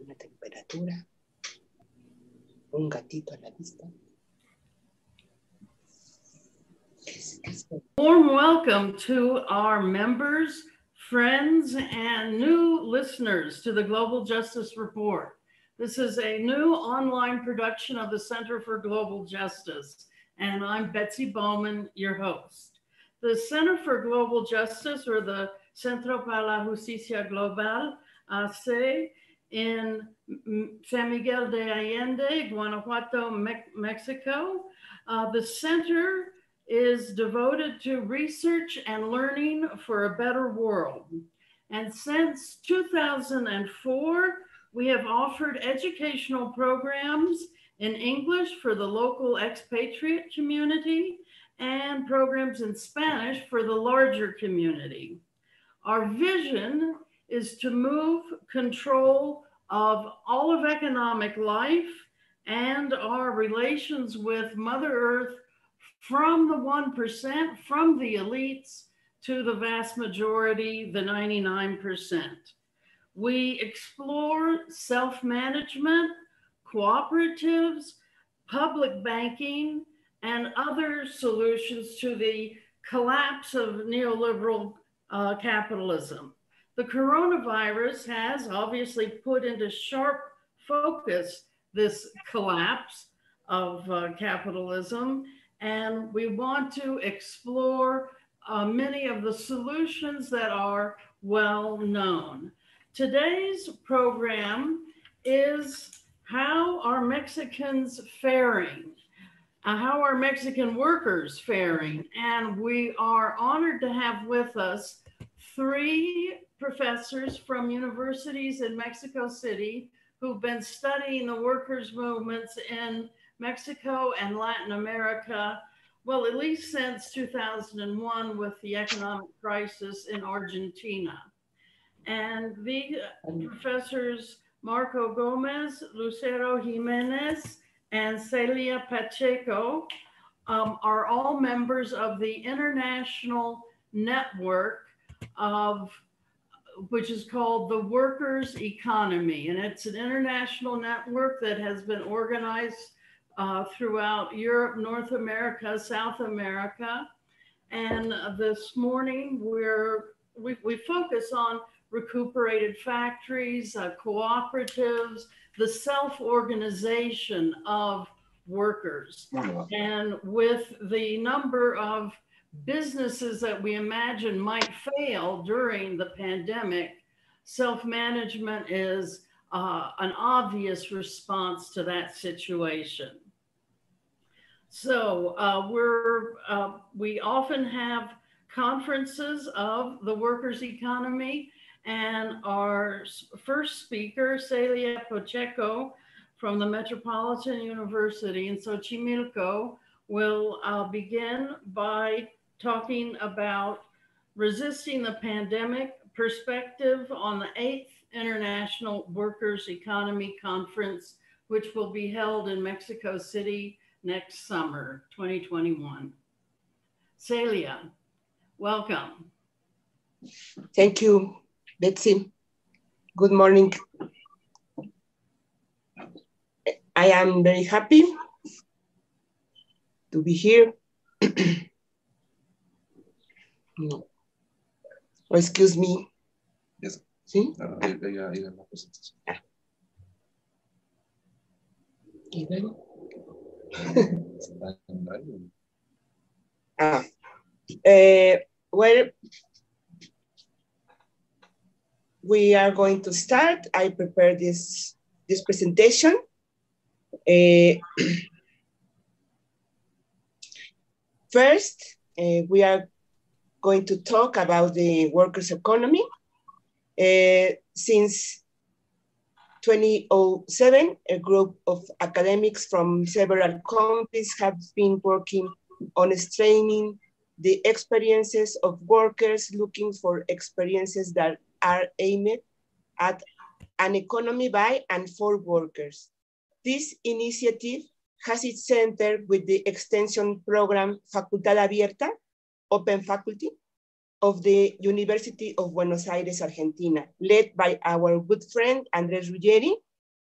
una temperatura, un gatito a la vista. Warm welcome to our members, friends, and new listeners to the Global Justice Report. This is a new online production of the Center for Global Justice, and I'm Betsy Bowman, your host. The Center for Global Justice, or the Centro para la Justicia Global, AC, in San Miguel de Allende, Guanajuato, Mexico. The center is devoted to research and learning for a better world. And since 2004, we have offered educational programs in English for the local expatriate community and programs in Spanish for the larger community. Our vision is to move control of all of economic life and our relations with Mother Earth from the 1%, from the elites, to the vast majority, the 99%. We explore self-management, cooperatives, public banking, and other solutions to the collapse of neoliberal capitalism. The coronavirus has obviously put into sharp focus this collapse of capitalism, and we want to explore many of the solutions that are well known. Today's program is how are Mexicans faring? How are Mexican workers faring? And we are honored to have with us three professors from universities in Mexico City who've been studying the workers' movements in Mexico and Latin America, well, at least since 2001 with the economic crisis in Argentina. And the professors Marco Gomez, Lucero Jimenez, and Celia Pacheco are all members of the international network of which is called the Workers' Economy. And it's an international network that has been organized throughout Europe, North America, South America. And this morning we focus on recuperated factories, cooperatives, the self-organization of workers. And with the number of businesses that we imagine might fail during the pandemic, self-management is an obvious response to that situation. So we often have conferences of the workers' economy, and our first speaker, Celia Pacheco from the Metropolitan University in Xochimilco, will begin by talking about resisting the pandemic, perspective on the 8th International Workers' Economy Conference, which will be held in Mexico City next summer, 2021. Celia, welcome. Thank you, Betsy. Good morning. I am very happy to be here. No. Oh, excuse me. Yes. ¿Sí? Well, we are going to start. I prepared this presentation. First, we are going to talk about the workers' economy. Since 2007, a group of academics from several countries have been working on straining the experiences of workers, looking for experiences that are aimed at an economy by and for workers. This initiative has its center with the extension program Facultad Abierta, Open Faculty, of the University of Buenos Aires, Argentina, led by our good friend, Andrés Ruggeri,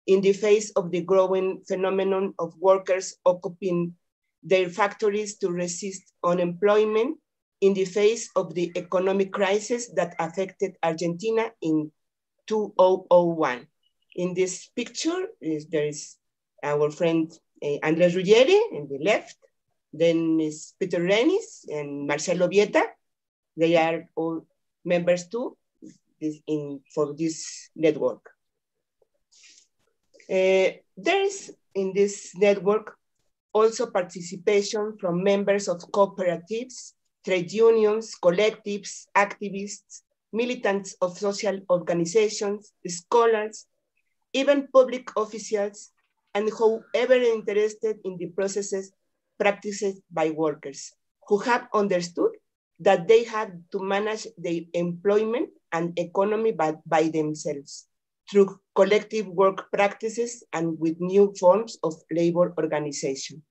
in the face of the growing phenomenon of workers occupying their factories to resist unemployment, in the face of the economic crisis that affected Argentina in 2001. In this picture, there is our friend Andres Ruggieri in the left, then is Peter Renis and Marcelo Vieta. They are all members too for this network. There is in this network also participation from members of cooperatives, trade unions, collectives, activists, militants of social organizations, scholars, even public officials, and whoever interested in the processes practiced by workers who have understood that they have to manage their employment and economy by themselves through collective work practices and with new forms of labor organization.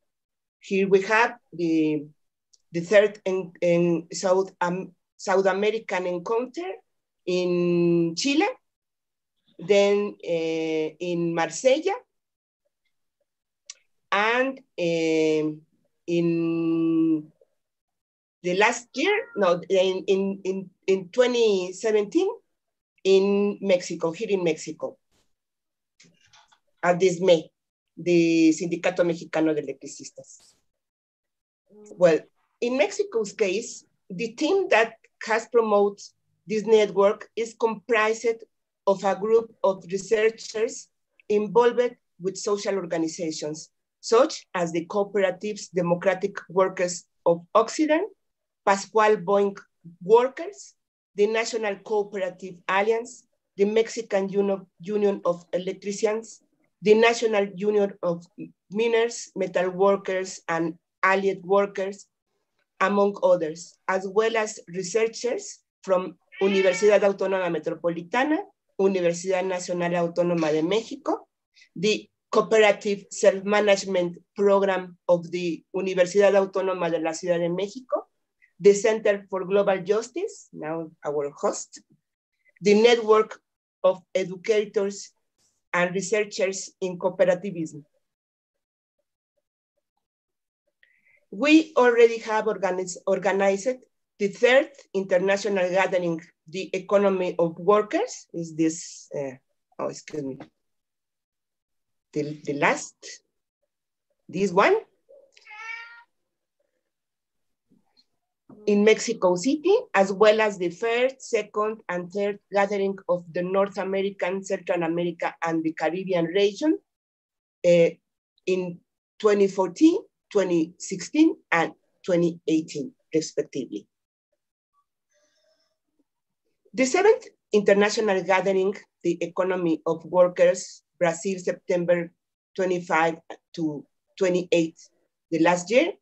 Here we have the third in South American encounter in Chile, then in Marsella, and in the last year, no, in 2017, in Mexico, here in Mexico, at this May, the Sindicato Mexicano de Electricistas. Well, in Mexico's case, the team that has promoted this network is comprised of a group of researchers involved with social organizations, such as the Cooperatives Democratic Workers of Occident, Pascual Boeing Workers, the National Cooperative Alliance, the Mexican Union of Electricians, the National Union of Miners, Metal Workers, and Allied Workers, among others, as well as researchers from Universidad Autónoma Metropolitana, Universidad Nacional Autónoma de México, the Cooperative Self-Management Program of the Universidad Autónoma de la Ciudad de México, the Center for Global Justice, now our host, the Network of Educators and Researchers in Cooperativism. We already have organized the third international gathering, the Economy of Workers, is this, excuse me, the last, this one, in Mexico City, as well as the first, second, and third gathering of the North American, Central America, and the Caribbean region in 2014, 2016, and 2018, respectively. The seventh international gathering, the Economy of Workers, Brazil, September 25 to 28, the last year.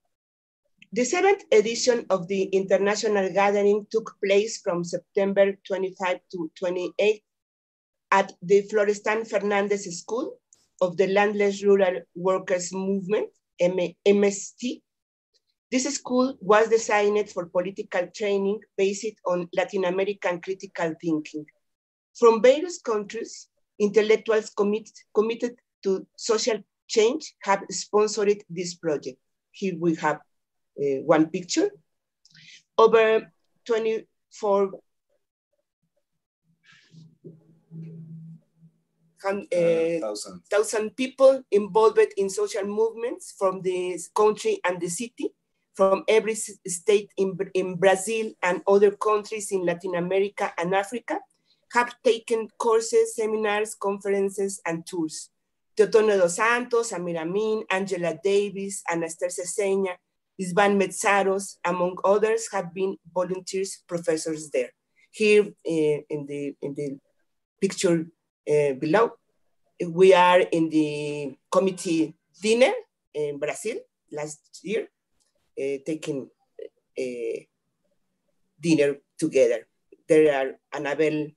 The seventh edition of the international gathering took place from September 25 to 28 at the Florestan Fernandez School of the Landless Rural Workers Movement, MST. This school was designed for political training based on Latin American critical thinking. From various countries, intellectuals committed to social change have sponsored this project. Here we have one picture. Over 24,000 people involved in social movements from the country and the city, from every state in Brazil and other countries in Latin America and Africa, have taken courses, seminars, conferences, and tours. Teotonio dos Santos, Amir Amin, Angela Davis, Anastasia Ceseña, Isvan Metzaros, among others, have been volunteers professors there. Here in the picture below, we are in the committee dinner in Brazil last year, taking dinner together. There are Anabel,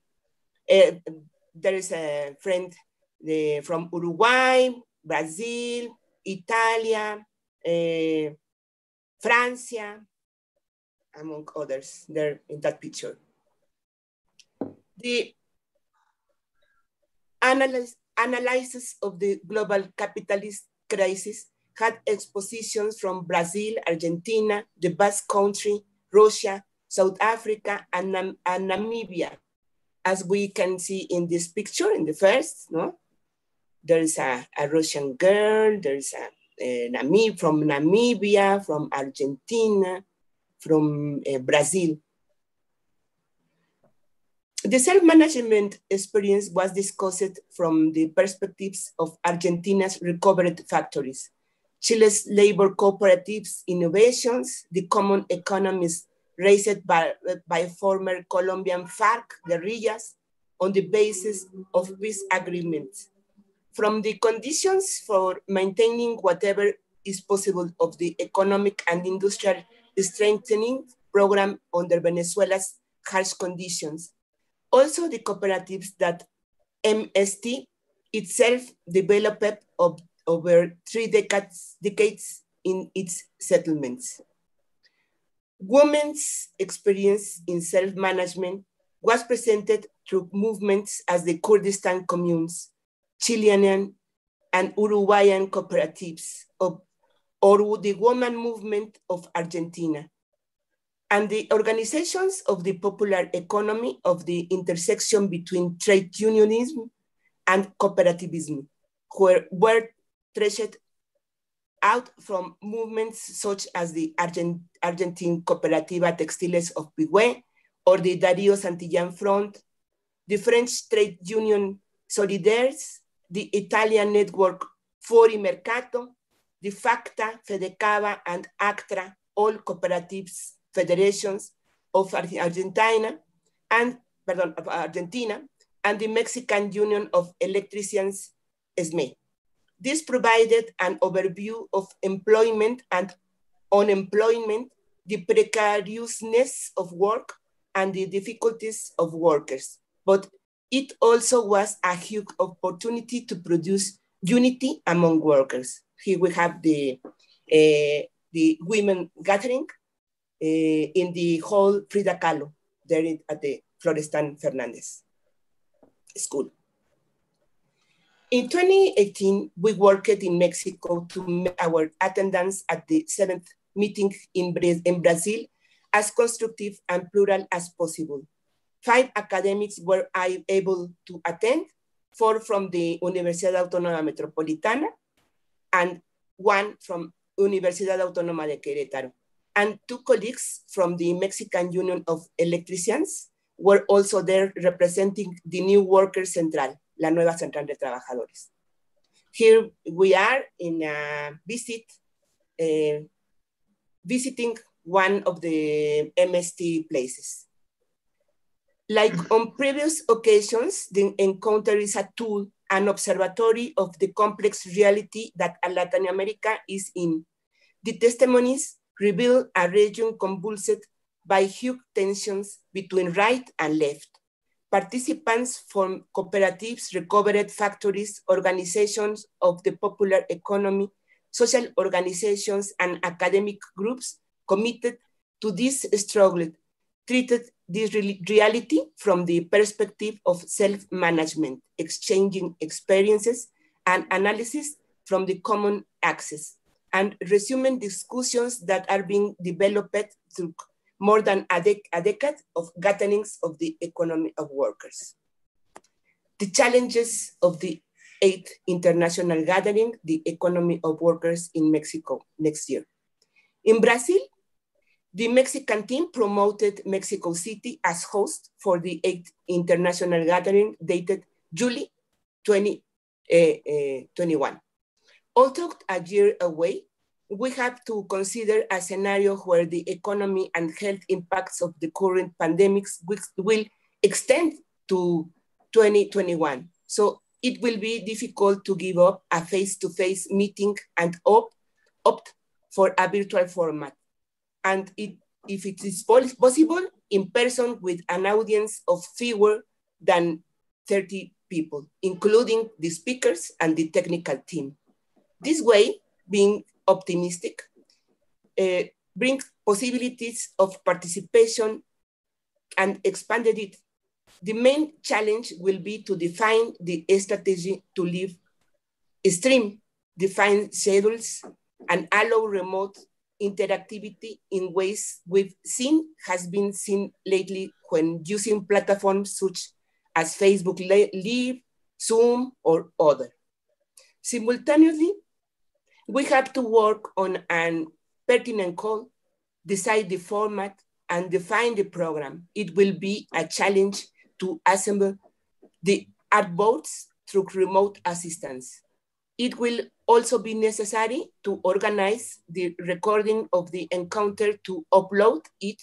there is a friend from Uruguay, Brazil, Italia, Francia, among others, there in that picture. The analysis of the global capitalist crisis had expositions from Brazil, Argentina, the Basque Country, Russia, South Africa, and Namibia. As we can see in this picture, in the first, no? There is a Russian girl, there is from Namibia, from Argentina, from Brazil. The self-management experience was discussed from the perspectives of Argentina's recovered factories, Chile's labor cooperatives innovations, the common economies raised by former Colombian FARC guerrillas on the basis of peace agreements, from the conditions for maintaining whatever is possible of the economic and industrial strengthening program under Venezuela's harsh conditions. Also the cooperatives that MST itself developed over 3 decades in its settlements. Women's experience in self-management was presented through movements as the Kurdistan communes, Chilean and Uruguayan cooperatives, or the woman movement of Argentina, and the organizations of the popular economy of the intersection between trade unionism and cooperativism, were threshed out from movements such as the Argentine Cooperativa Textiles of Pigüé, or the Darío Santillán Front, the French trade union Solidaires, the Italian network Fori Mercato, the FACTA, Fedecava, and ACTRA, all cooperatives federations of Argentina, and the Mexican Union of Electricians, SME. This provided an overview of employment and unemployment, the precariousness of work, and the difficulties of workers. But it also was a huge opportunity to produce unity among workers. Here we have the women gathering in the hall Frida Kahlo, there at the Florestan Fernandez School. In 2018, we worked in Mexico to make our attendance at the 7th meeting in Brazil as constructive and plural as possible. 5 academics were able to attend, 4 from the Universidad Autónoma Metropolitana and 1 from Universidad Autónoma de Querétaro. And 2 colleagues from the Mexican Union of Electricians were also there representing the new Workers Central, la nueva Central de Trabajadores. Here we are in a visit, visiting one of the MST places. Like on previous occasions, the encounter is a tool, an observatory of the complex reality that Latin America is in. The testimonies reveal a region convulsed by huge tensions between right and left. Participants from cooperatives, recovered factories, organizations of the popular economy, social organizations, and academic groups committed to this struggle treated this reality from the perspective of self-management, exchanging experiences and analysis from the common access, and resuming discussions that are being developed through more than a decade of gatherings of the economy of workers. The challenges of the 8th International Gathering, the Economy of Workers in Mexico next year. In Brazil, the Mexican team promoted Mexico City as host for the 8th International Gathering dated July 2021. Although a year away, we have to consider a scenario where the economy and health impacts of the current pandemics will extend to 2021. So it will be difficult to give up a face-to-face meeting and opt for a virtual format. And if it is possible, in person with an audience of fewer than 30 people, including the speakers and the technical team. This way, being optimistic, brings possibilities of participation and expanded it The main challenge will be to define the strategy to live stream, define schedules, and allow remote interactivity in ways has been seen lately when using platforms such as Facebook Live, Zoom, or other. Simultaneously, we have to work on an pertinent call, decide the format, and define the program. It will be a challenge to assemble the artboards through remote assistance. It will also be necessary to organize the recording of the encounter to upload it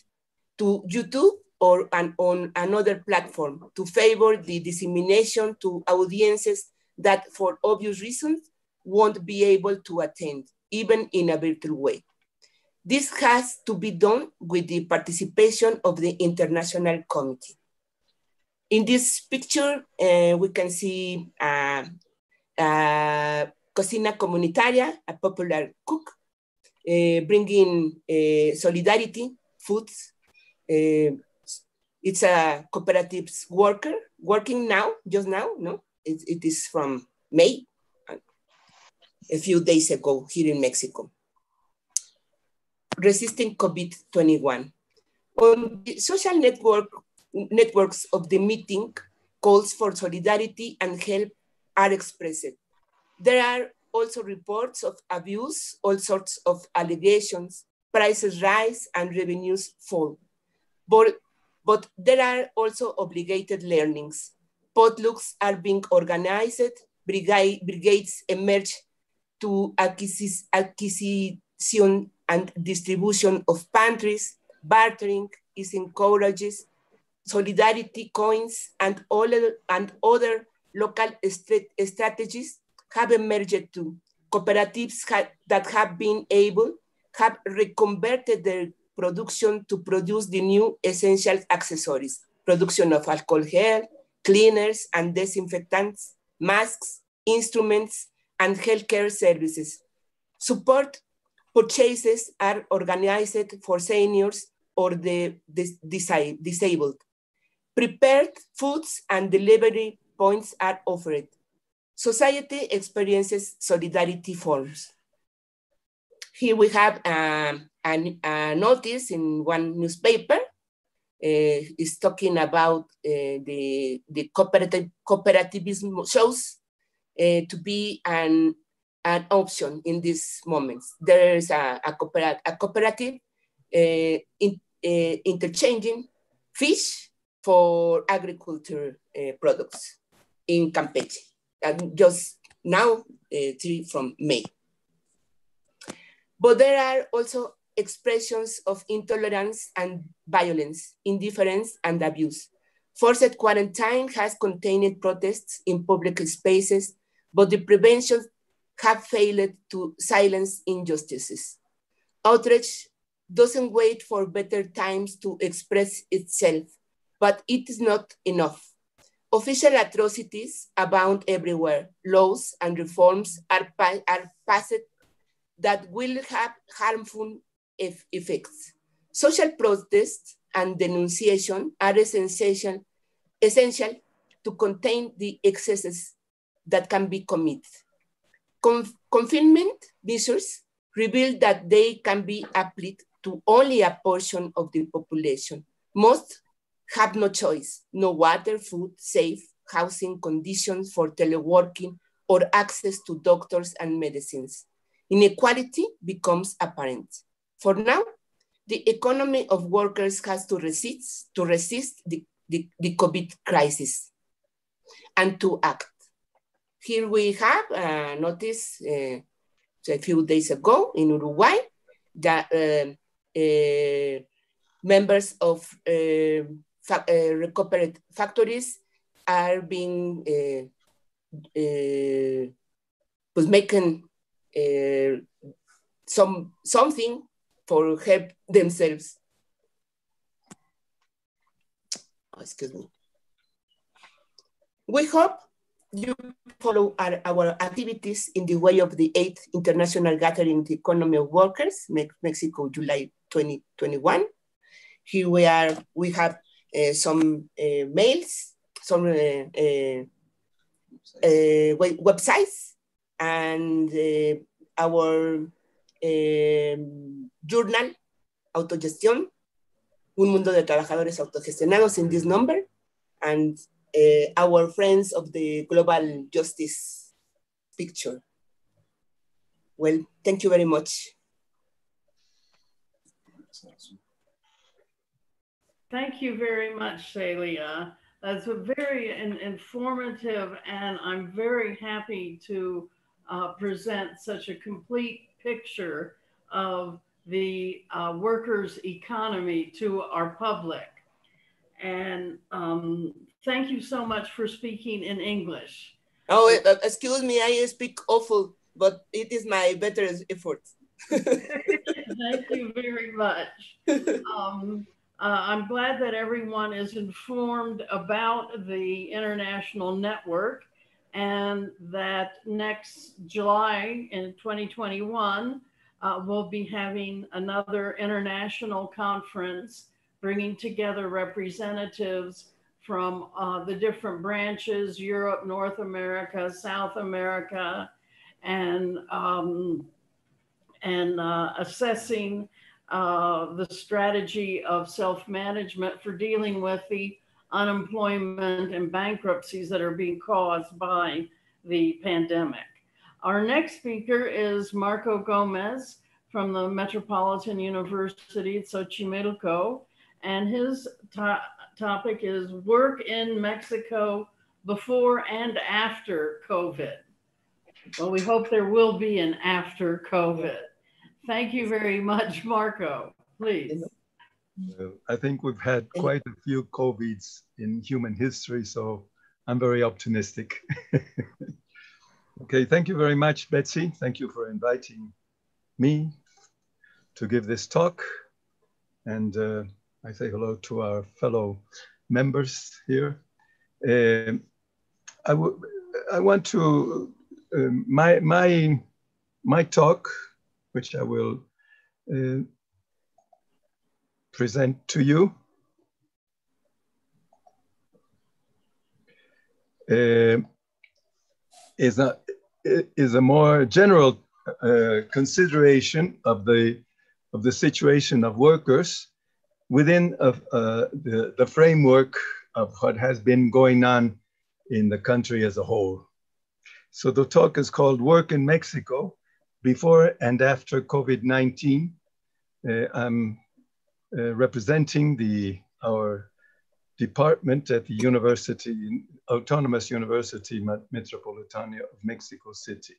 to YouTube or on another platform to favor the dissemination to audiences that for obvious reasons won't be able to attend, even in a virtual way. This has to be done with the participation of the international community. In this picture, we can see Cocina Comunitaria, a popular cook, bringing solidarity, foods. It's a cooperatives working now, just now, no? It is from May, a few days ago here in Mexico. Resisting COVID-21. On the social networks of the meeting, calls for solidarity and help are expressed. There are also reports of abuse, all sorts of allegations, prices rise and revenues fall. But there are also obligated learnings. Potlucks are being organized, brigades emerge to acquisition and distribution of pantries, bartering is encouraged, solidarity coins and other local strategies have emerged too. Cooperatives that have been able have reconverted their production to produce the new essential accessories, production of alcohol gel, cleaners and disinfectants, masks, instruments, and healthcare services. Support purchases are organized for seniors or the disabled. Prepared foods and delivery points are offered. Society experiences solidarity forms. Here we have a notice in one newspaper. It's talking about the cooperativism shows to be an option in these moments. There is a cooperative interchanging fish for agriculture products in Campeche. Just now, from May. But there are also expressions of intolerance and violence, indifference and abuse. Forced quarantine has contained protests in public spaces, but the prevention have failed to silence injustices. Outrage doesn't wait for better times to express itself, but it is not enough. Official atrocities abound everywhere. Laws and reforms are passed that will have harmful effects. Social protests and denunciation are essential to contain the excesses that can be committed. Confinement measures reveal that they can be applied to only a portion of the population. Most have no choice, no water, food, safe housing conditions for teleworking or access to doctors and medicines. Inequality becomes apparent. For now, the economy of workers has to resist the COVID crisis and to act. Here we have a notice a few days ago in Uruguay that members of recovered factories are being making something for help themselves. Oh, excuse me. We hope you follow our activities in the way of the 8th International Gathering the Economy of Workers, Mexico, July 2021. Here we have some mails, some websites, and our journal, Autogestión, Un Mundo de Trabajadores Autogestionados in this number, and our friends of the global justice picture. Well, thank you very much. Thank you very much, Celia. That's a very informative, and I'm very happy to present such a complete picture of the workers' economy to our public. And thank you so much for speaking in English. Oh, excuse me, I speak awful, but it is my better effort. Thank you very much. I'm glad that everyone is informed about the international network, and that next July in 2021, we'll be having another international conference bringing together representatives from the different branches, Europe, North America, South America, and assessing the strategy of self-management for dealing with the unemployment and bankruptcies that are being caused by the pandemic. Our next speaker is Marco Gomez from the Metropolitan University at Xochimilco, and his topic is work in Mexico before and after COVID. Well, we hope there will be an after COVID. Thank you very much, Marco. Please. I think we've had quite a few COVIDs in human history, so I'm very optimistic. Okay, thank you very much, Betsy. Thank you for inviting me to give this talk. And I say hello to our fellow members here. I want to, my talk, which I will present to you, is a more general consideration of the situation of workers within the framework of what has been going on in the country as a whole. So the talk is called Work in Mexico Before and After COVID-19. I'm representing our department at the University, Autonomous University Metropolitana of Mexico City.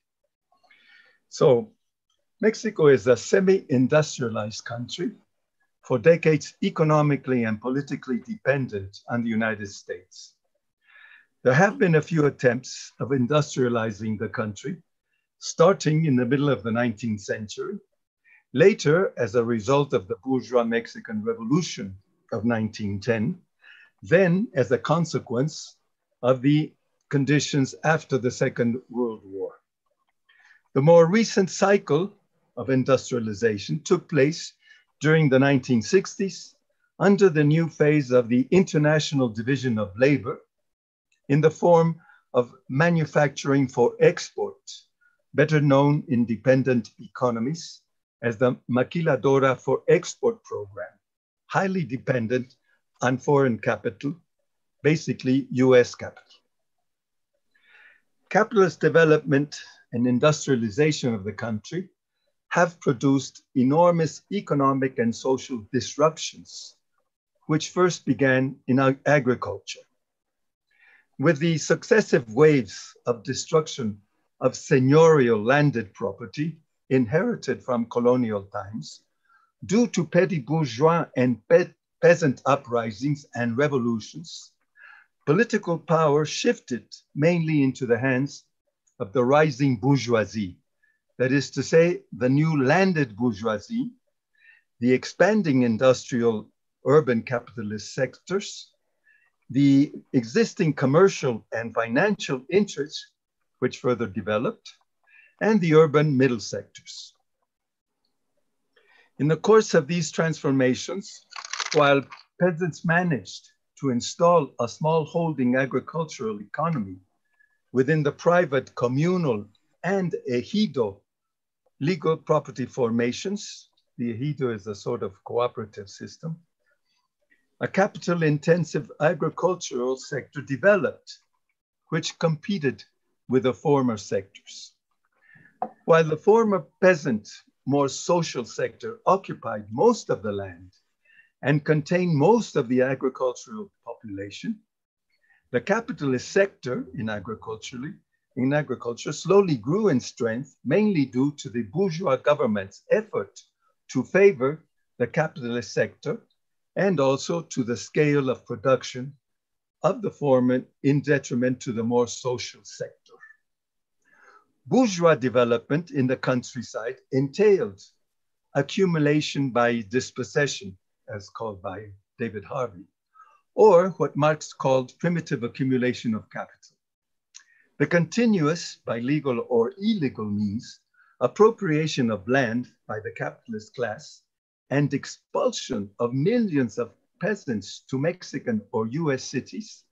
So Mexico is a semi-industrialized country, for decades economically and politically dependent on the United States. There have been a few attempts of industrializing the country, starting in the middle of the 19th century, later as a result of the bourgeois Mexican Revolution of 1910, then as a consequence of the conditions after the Second World War. The more recent cycle of industrialization took place during the 1960s under the new phase of the international division of labor in the form of manufacturing for export, better known in dependent economies as the Maquiladora for Export program, highly dependent on foreign capital, basically US capital. Capitalist development and industrialization of the country have produced enormous economic and social disruptions, which first began in agriculture. With the successive waves of destruction of seigniorial landed property inherited from colonial times, due to petty bourgeois and peasant uprisings and revolutions, political power shifted mainly into the hands of the rising bourgeoisie, that is to say, the new landed bourgeoisie, the expanding industrial urban capitalist sectors, the existing commercial and financial interests, which further developed, and the urban middle sectors. In the course of these transformations, while peasants managed to install a small holding agricultural economy within the private, communal, and ejido legal property formations. The ejido is a sort of cooperative system. A capital-intensive agricultural sector developed, which competed with the former sectors. While the former peasant, more social sector occupied most of the land and contained most of the agricultural population, the capitalist sector in agriculture slowly grew in strength, mainly due to the bourgeois government's effort to favor the capitalist sector and also to the scale of production of the former in detriment to the more social sector. Bourgeois development in the countryside entailed accumulation by dispossession, as called by David Harvey, or what Marx called primitive accumulation of capital. The continuous, by legal or illegal means, appropriation of land by the capitalist class and expulsion of millions of peasants to Mexican or US cities,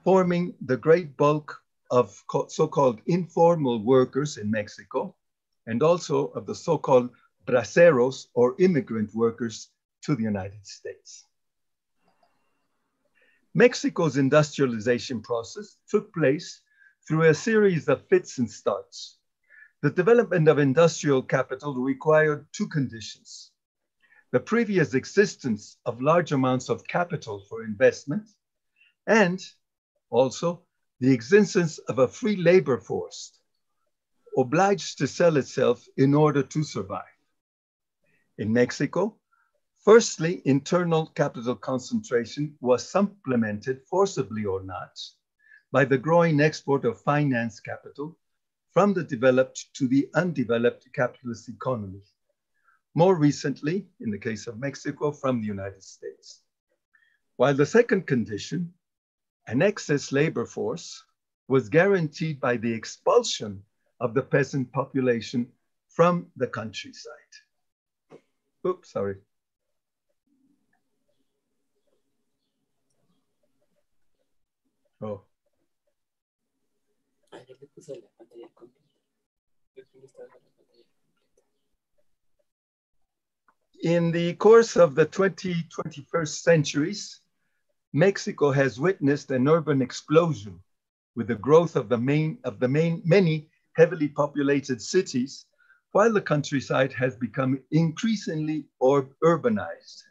forming the great bulk of so-called informal workers in Mexico, and also of the so-called braceros or immigrant workers to the United States. Mexico's industrialization process took place through a series of fits and starts. The development of industrial capital required two conditions: the previous existence of large amounts of capital for investment, and also the existence of a free labor force obliged to sell itself in order to survive. In Mexico, firstly, internal capital concentration was supplemented, forcibly or not, by the growing export of finance capital from the developed to the undeveloped capitalist economy. More recently, in the case of Mexico, from the United States. While the second condition, an excess labor force, was guaranteed by the expulsion of the peasant population from the countryside. Oops, sorry. Oh. In the course of the 21st centuries, Mexico has witnessed an urban explosion with the growth of many heavily populated cities, while the countryside has become increasingly urbanized.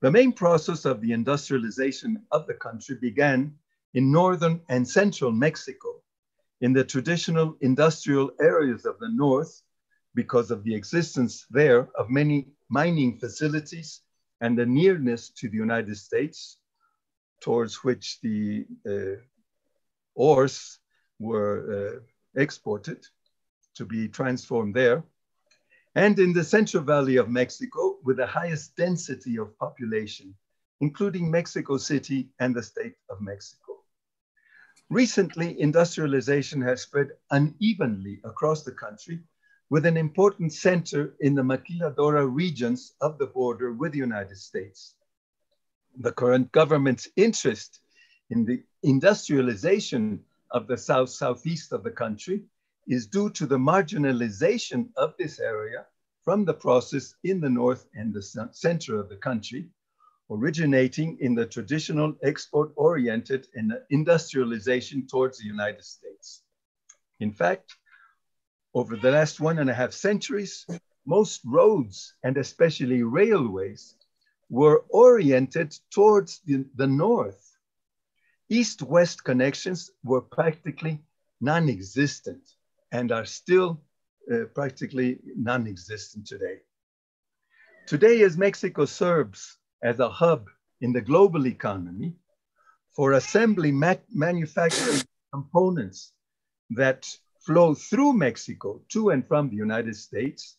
The main process of the industrialization of the country began in northern and central Mexico, in the traditional industrial areas of the north, because of the existence there of many mining facilities and the nearness to the United States, towards which the ores were exported to be transformed there. And in the Central Valley of Mexico, with the highest density of population, including Mexico City and the state of Mexico. Recently, industrialization has spread unevenly across the country, with an important center in the Maquiladora regions of the border with the United States. The current government's interest in the industrialization of the southeast of the country is due to the marginalization of this area from the process in the north and the center of the country, originating in the traditional export-oriented industrialization towards the United States. In fact, over the last 1.5 centuries, most roads and especially railways were oriented towards the north. East-west connections were practically non-existent and are still practically non-existent today. Today, as Mexico serves as a hub in the global economy for assembling manufacturing components that flow through Mexico to and from the United States,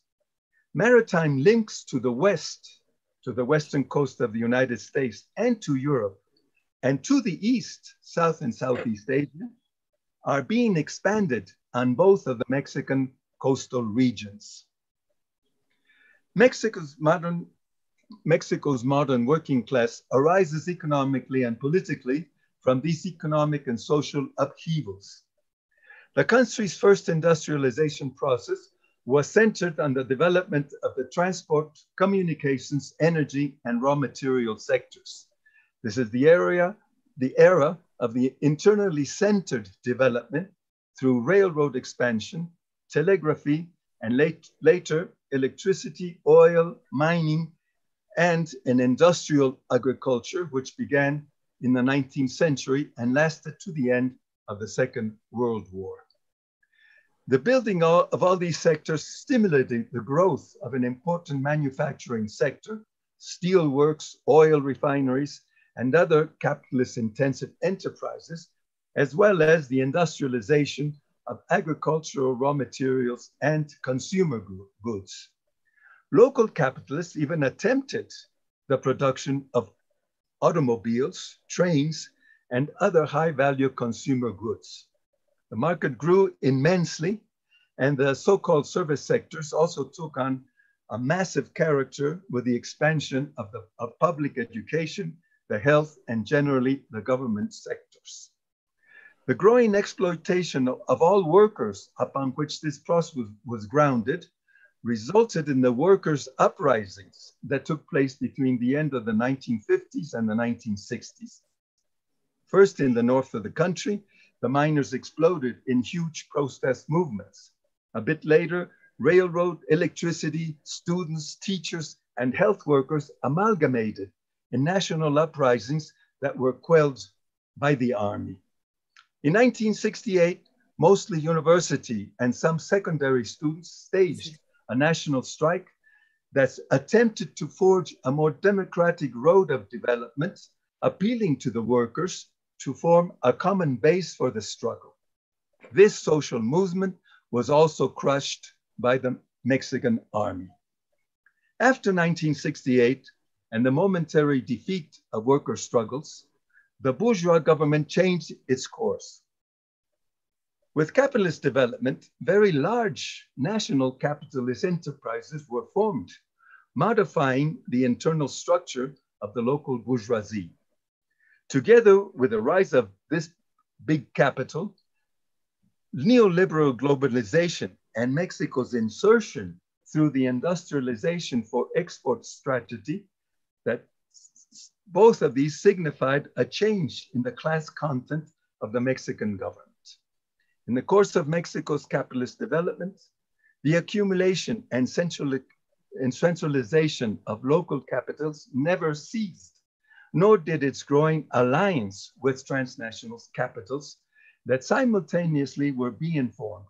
maritime links to the west, to the western coast of the United States and to Europe, and to the east, South and Southeast Asia, are being expanded on both of the Mexican coastal regions. Mexico's modern Mexico's modern working class arises economically and politically from these economic and social upheavals. The country's first industrialization process was centered on the development of the transport, communications, energy, and raw material sectors. This is the era of the internally centered development through railroad expansion, telegraphy, and later electricity, oil, mining, and an industrial agriculture, which began in the 19th century and lasted to the end of the Second World War. The building of all these sectors stimulated the growth of an important manufacturing sector, steel works, oil refineries, and other capitalist-intensive enterprises, as well as the industrialization of agricultural raw materials and consumer goods. Local capitalists even attempted the production of automobiles, trains, and other high-value consumer goods. The market grew immensely, and the so-called service sectors also took on a massive character with the expansion of public education, the health, and generally the government sectors. The growing exploitation of all workers upon which this process was grounded resulted in the workers' uprisings that took place between the end of the 1950s and the 1960s. First, in the north of the country, the miners exploded in huge protest movements. A bit later, railroad, electricity, students, teachers, and health workers amalgamated in national uprisings that were quelled by the army. In 1968, mostly university and some secondary students staged a national strike that attempted to forge a more democratic road of development, appealing to the workers to form a common base for the struggle. This social movement was also crushed by the Mexican army. After 1968 and the momentary defeat of worker struggles, the bourgeois government changed its course. With capitalist development, very large national capitalist enterprises were formed, modifying the internal structure of the local bourgeoisie. Together with the rise of this big capital, neoliberal globalization and Mexico's insertion through the industrialization for export strategy, that both of these signified a change in the class content of the Mexican government. In the course of Mexico's capitalist development, the accumulation and centralization of local capitals never ceased, nor did its growing alliance with transnational capitals that simultaneously were being formed.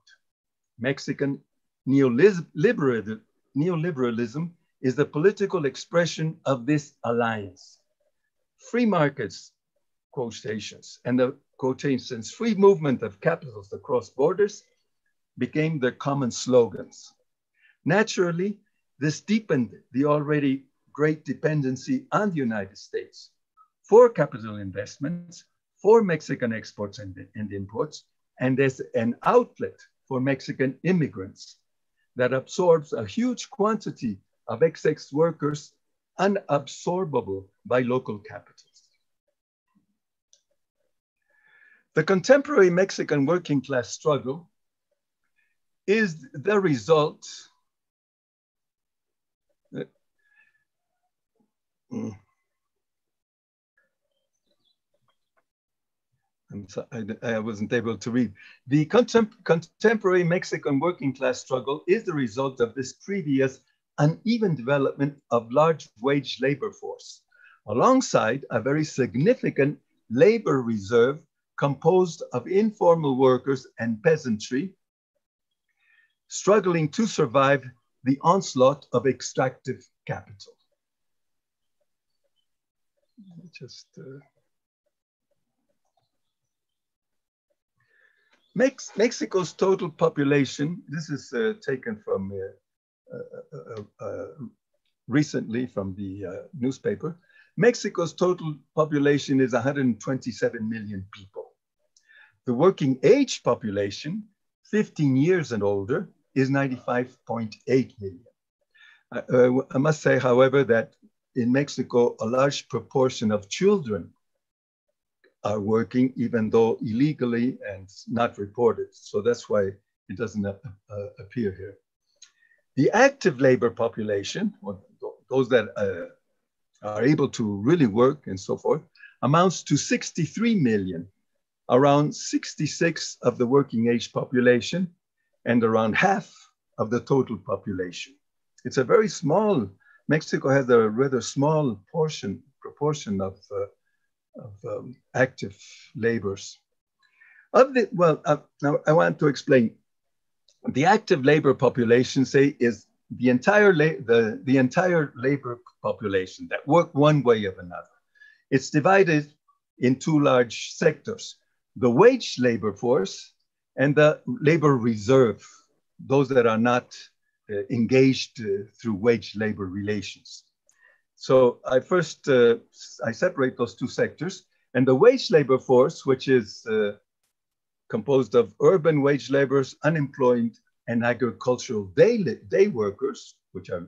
Mexican neoliberalism is the political expression of this alliance. Free markets, quotations, and the quotations, free movement of capitals across borders became their common slogans. Naturally, this deepened the already great dependency on the United States for capital investments, for Mexican exports and imports, and as an outlet for Mexican immigrants that absorbs a huge quantity of excess workers unabsorbable by local capitals. The contemporary Mexican working class struggle is the result I wasn't able to read. The contemporary Mexican working class struggle is the result of this previous uneven development of large wage labor force, alongside a very significant labor reserve composed of informal workers and peasantry struggling to survive the onslaught of extractive capital. Mexico's total population, this is taken from recently from the newspaper. Mexico's total population is 127 million people. The working age population, 15 years and older, is 95.8 million. I must say, however, that in Mexico, a large proportion of children are working, even though illegally and not reported. So that's why it doesn't appear here. The active labor population, or those that are able to really work and so forth, amounts to 63 million, around 66 of the working age population, and around half of the total population. It's a very small, Mexico has a rather small proportion of active laborers. Now I want to explain. The active labor population, say, is the entire labor population that work one way or another. It's divided in two large sectors: the wage labor force and the labor reserve, those that are not engaged through wage labor relations. So I separate those two sectors, and the wage labor force, which is composed of urban wage laborers, unemployed, and agricultural day workers, which are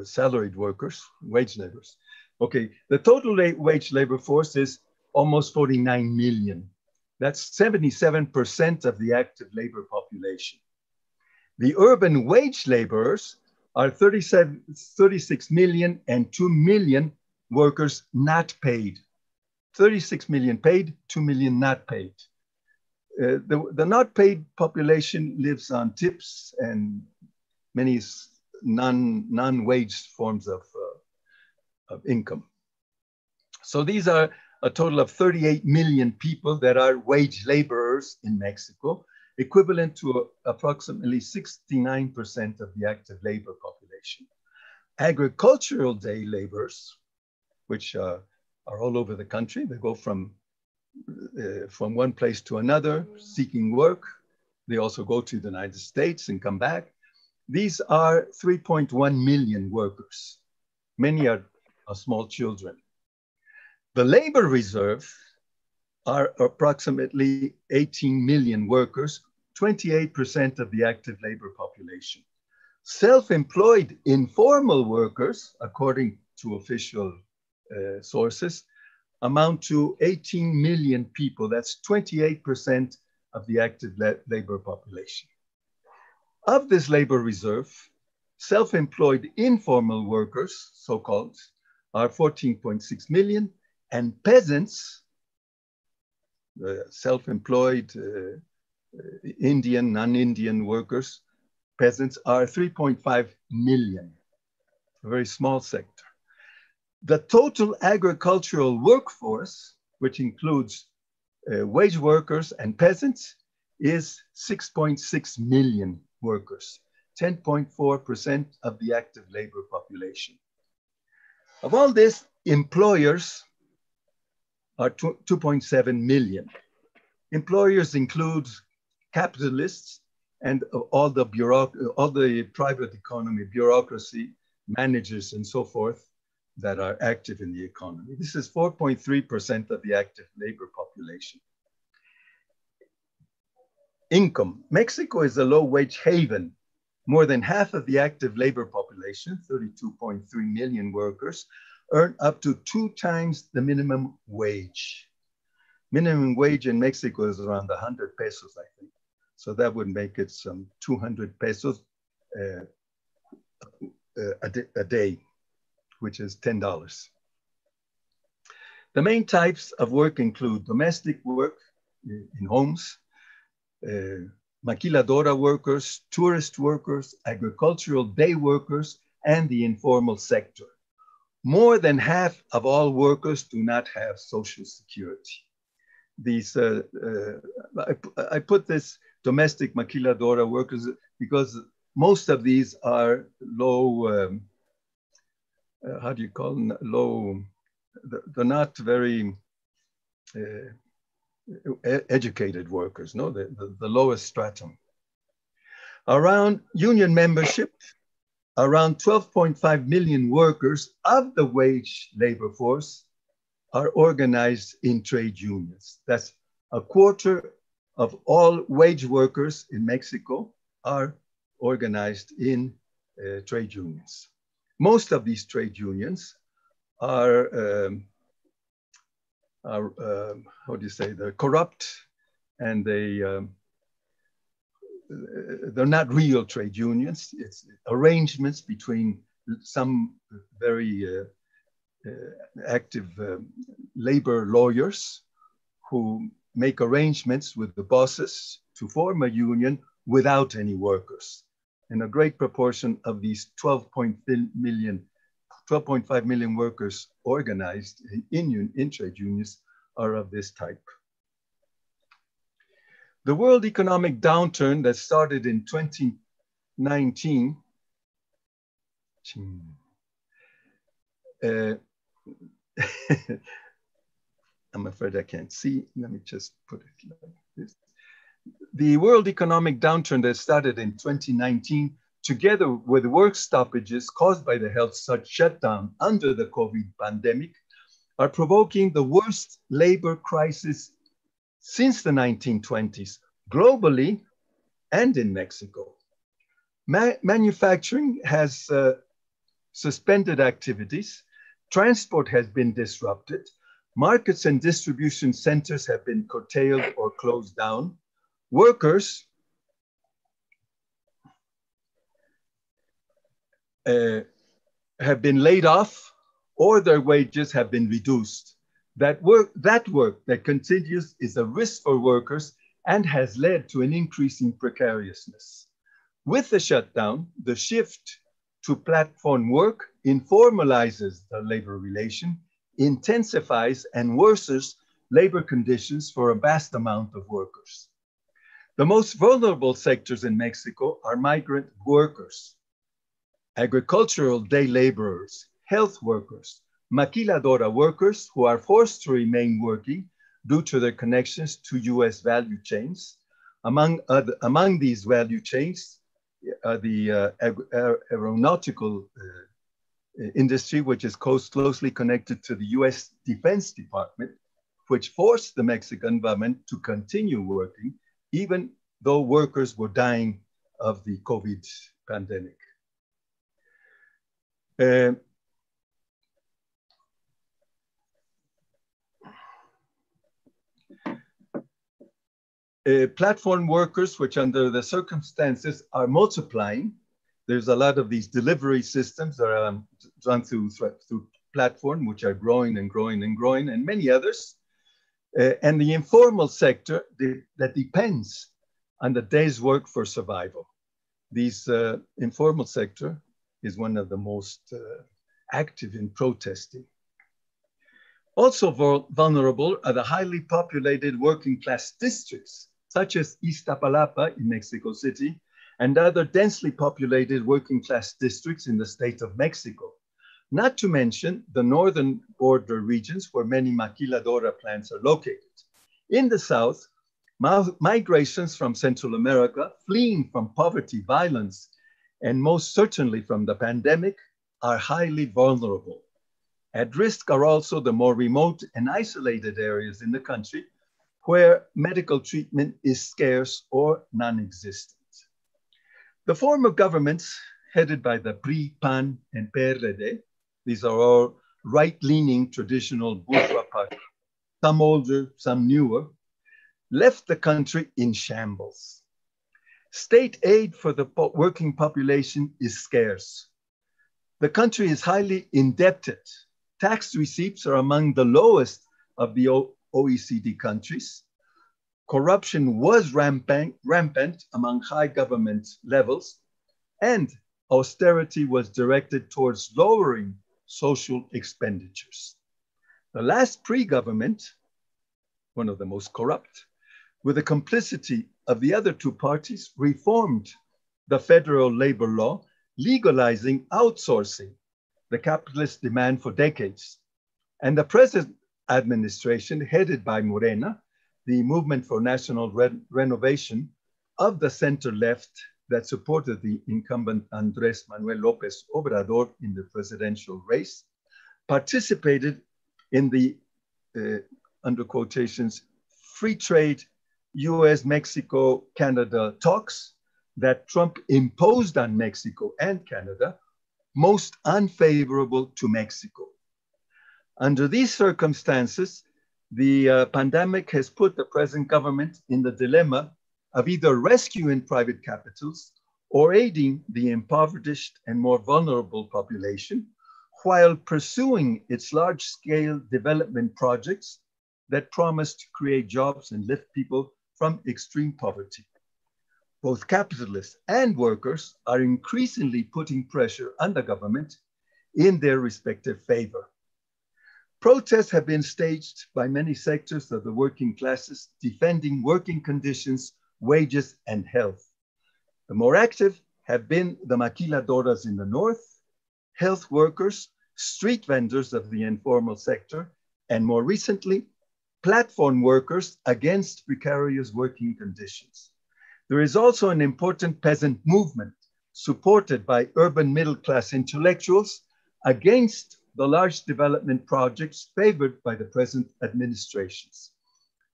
salaried workers, wage laborers. Okay, the total wage labor force is almost 49 million. That's 77% of the active labor population. The urban wage laborers are 36 million and 2 million workers not paid. 36 million paid, 2 million not paid. The not paid population lives on tips and many non-wage forms of income. So these are a total of 38 million people that are wage laborers in Mexico, equivalent to approximately 69% of the active labor population. Agricultural day laborers, which are all over the country, they go from one place to another seeking work. They also go to the United States and come back. These are 3.1 million workers. Many are small children. The labor reserve are approximately 18 million workers, 28% of the active labor population. Self-employed informal workers, according to official sources, amount to 18 million people. That's 28% of the active labor population. Of this labor reserve, self-employed informal workers, so-called, are 14.6 million, and peasants, self-employed Indian, non-Indian workers, peasants, are 3.5 million, a very small sector. The total agricultural workforce, which includes wage workers and peasants, is 6.6 million workers, 10.4% of the active labor population. Of all this, employers are 2.7 million. Employers include capitalists and all the private economy, bureaucracy, managers, and so forth that are active in the economy. This is 4.3% of the active labor population. Income. Mexico is a low-wage haven. More than half of the active labor population, 32.3 million workers, earn up to 2 times the minimum wage. Minimum wage in Mexico is around 100 pesos, I think. So that would make it some 200 pesos a day, which is $10. The main types of work include domestic work in homes, maquiladora workers, tourist workers, agricultural day workers, and the informal sector. More than half of all workers do not have Social Security. These, I put this domestic maquiladora workers because most of these are low, how do you call them? Low, they're not very educated workers, no, the lowest stratum. Around union membership, around 12.5 million workers of the wage labor force are organized in trade unions. That's a quarter of all wage workers in Mexico are organized in trade unions. most of these trade unions are how do you say, they're corrupt, and they're not real trade unions. It's arrangements between some very active labor lawyers who make arrangements with the bosses to form a union without any workers. And a great proportion of these 12.5 million workers organized in trade unions are of this type. The world economic downturn that started in 2019 I'm afraid I can't see. Let me just put it like this. The world economic downturn that started in 2019, together with work stoppages caused by the health shutdown under the COVID pandemic, are provoking the worst labor crisis since the 1920s, globally and in Mexico. Manufacturing has suspended activities, transport has been disrupted, markets and distribution centers have been curtailed or closed down, workers have been laid off, or their wages have been reduced. That work that continues is a risk for workers and has led to an increase in precariousness. With the shutdown, the shift to platform work informalizes the labor relation, intensifies and worsens labor conditions for a vast amount of workers. The most vulnerable sectors in Mexico are migrant workers, agricultural day laborers, health workers, maquiladora workers who are forced to remain working due to their connections to US value chains. Among these value chains, the aeronautical industry, which is closely connected to the US Defense Department, which forced the Mexican government to continue working, even though workers were dying of the COVID pandemic. Platform workers, which under the circumstances are multiplying. There's a lot of these delivery systems that are run through platform, which are growing and growing and growing, and many others. And the informal sector that depends on the day's work for survival. This informal sector is one of the most active in protesting. Also vulnerable are the highly populated working class districts, such as Iztapalapa in Mexico City, and other densely populated working class districts in the state of Mexico, not to mention the northern border regions where many maquiladora plants are located. In the south, migrations from Central America, fleeing from poverty, violence, and most certainly from the pandemic, are highly vulnerable. At risk are also the more remote and isolated areas in the country where medical treatment is scarce or non-existent. The former governments headed by the PRI, PAN, and PRD, these are all right-leaning traditional bourgeois parties, some older, some newer, left the country in shambles. State aid for the working population is scarce. The country is highly indebted. Tax receipts are among the lowest of the OECD countries. Corruption was rampant among high government levels, and austerity was directed towards lowering social expenditures. The last pre-government, one of the most corrupt, with the complicity of the other two parties, reformed the federal labor law, legalizing outsourcing, the capitalist demand for decades. And the present administration, headed by Morena, the Movement for National Renovation of the center-left that supported the incumbent Andrés Manuel López Obrador in the presidential race, participated in the, under quotations, free trade US, Mexico, Canada talks that Trump imposed on Mexico and Canada, most unfavorable to Mexico. Under these circumstances, the pandemic has put the present government in the dilemma of either rescuing private capitals or aiding the impoverished and more vulnerable population while pursuing its large-scale development projects that promise to create jobs and lift people from extreme poverty. Both capitalists and workers are increasingly putting pressure on the government in their respective favor. Protests have been staged by many sectors of the working classes defending working conditions, wages, and health. The more active have been the maquiladoras in the north, health workers, street vendors of the informal sector, and more recently, platform workers against precarious working conditions. There is also an important peasant movement supported by urban middle-class intellectuals against the large development projects favored by the present administrations.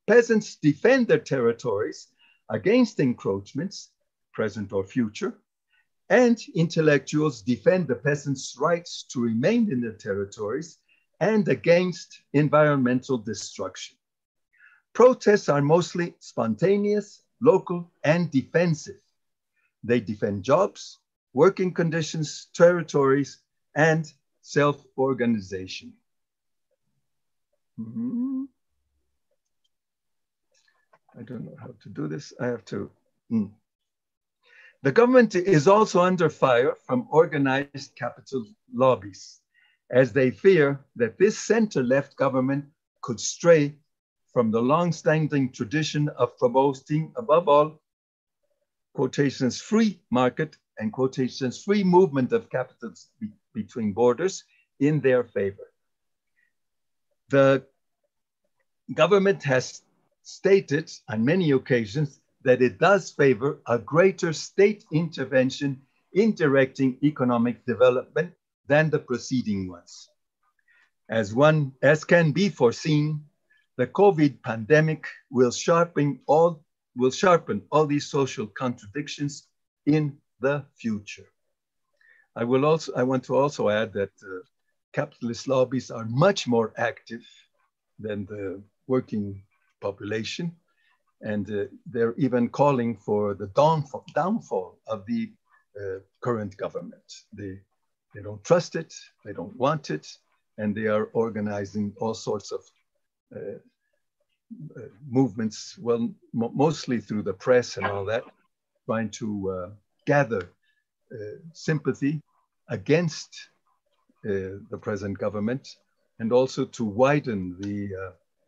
Peasants defend their territories against encroachments, present or future, and intellectuals defend the peasants' rights to remain in their territories and against environmental destruction. Protests are mostly spontaneous, local, and defensive. They defend jobs, working conditions, territories, and self-organization. I don't know how to do this. I have to. The government is also under fire from organized capital lobbies, as they fear that this center-left government could stray from the long-standing tradition of promoting, above all, quotations, free market and quotations, free movement of capitals between borders in their favor. The government has stated on many occasions that it does favor a greater state intervention in directing economic development than the preceding ones. As can be foreseen, the COVID pandemic will sharpen all these social contradictions in the future. I want to also add that capitalist lobbies are much more active than the working population, and they're even calling for the downfall of the current government. They don't trust it, they don't want it, and they are organizing all sorts of movements, well, mostly through the press and all that, trying to gather sympathy against the present government, and also to widen the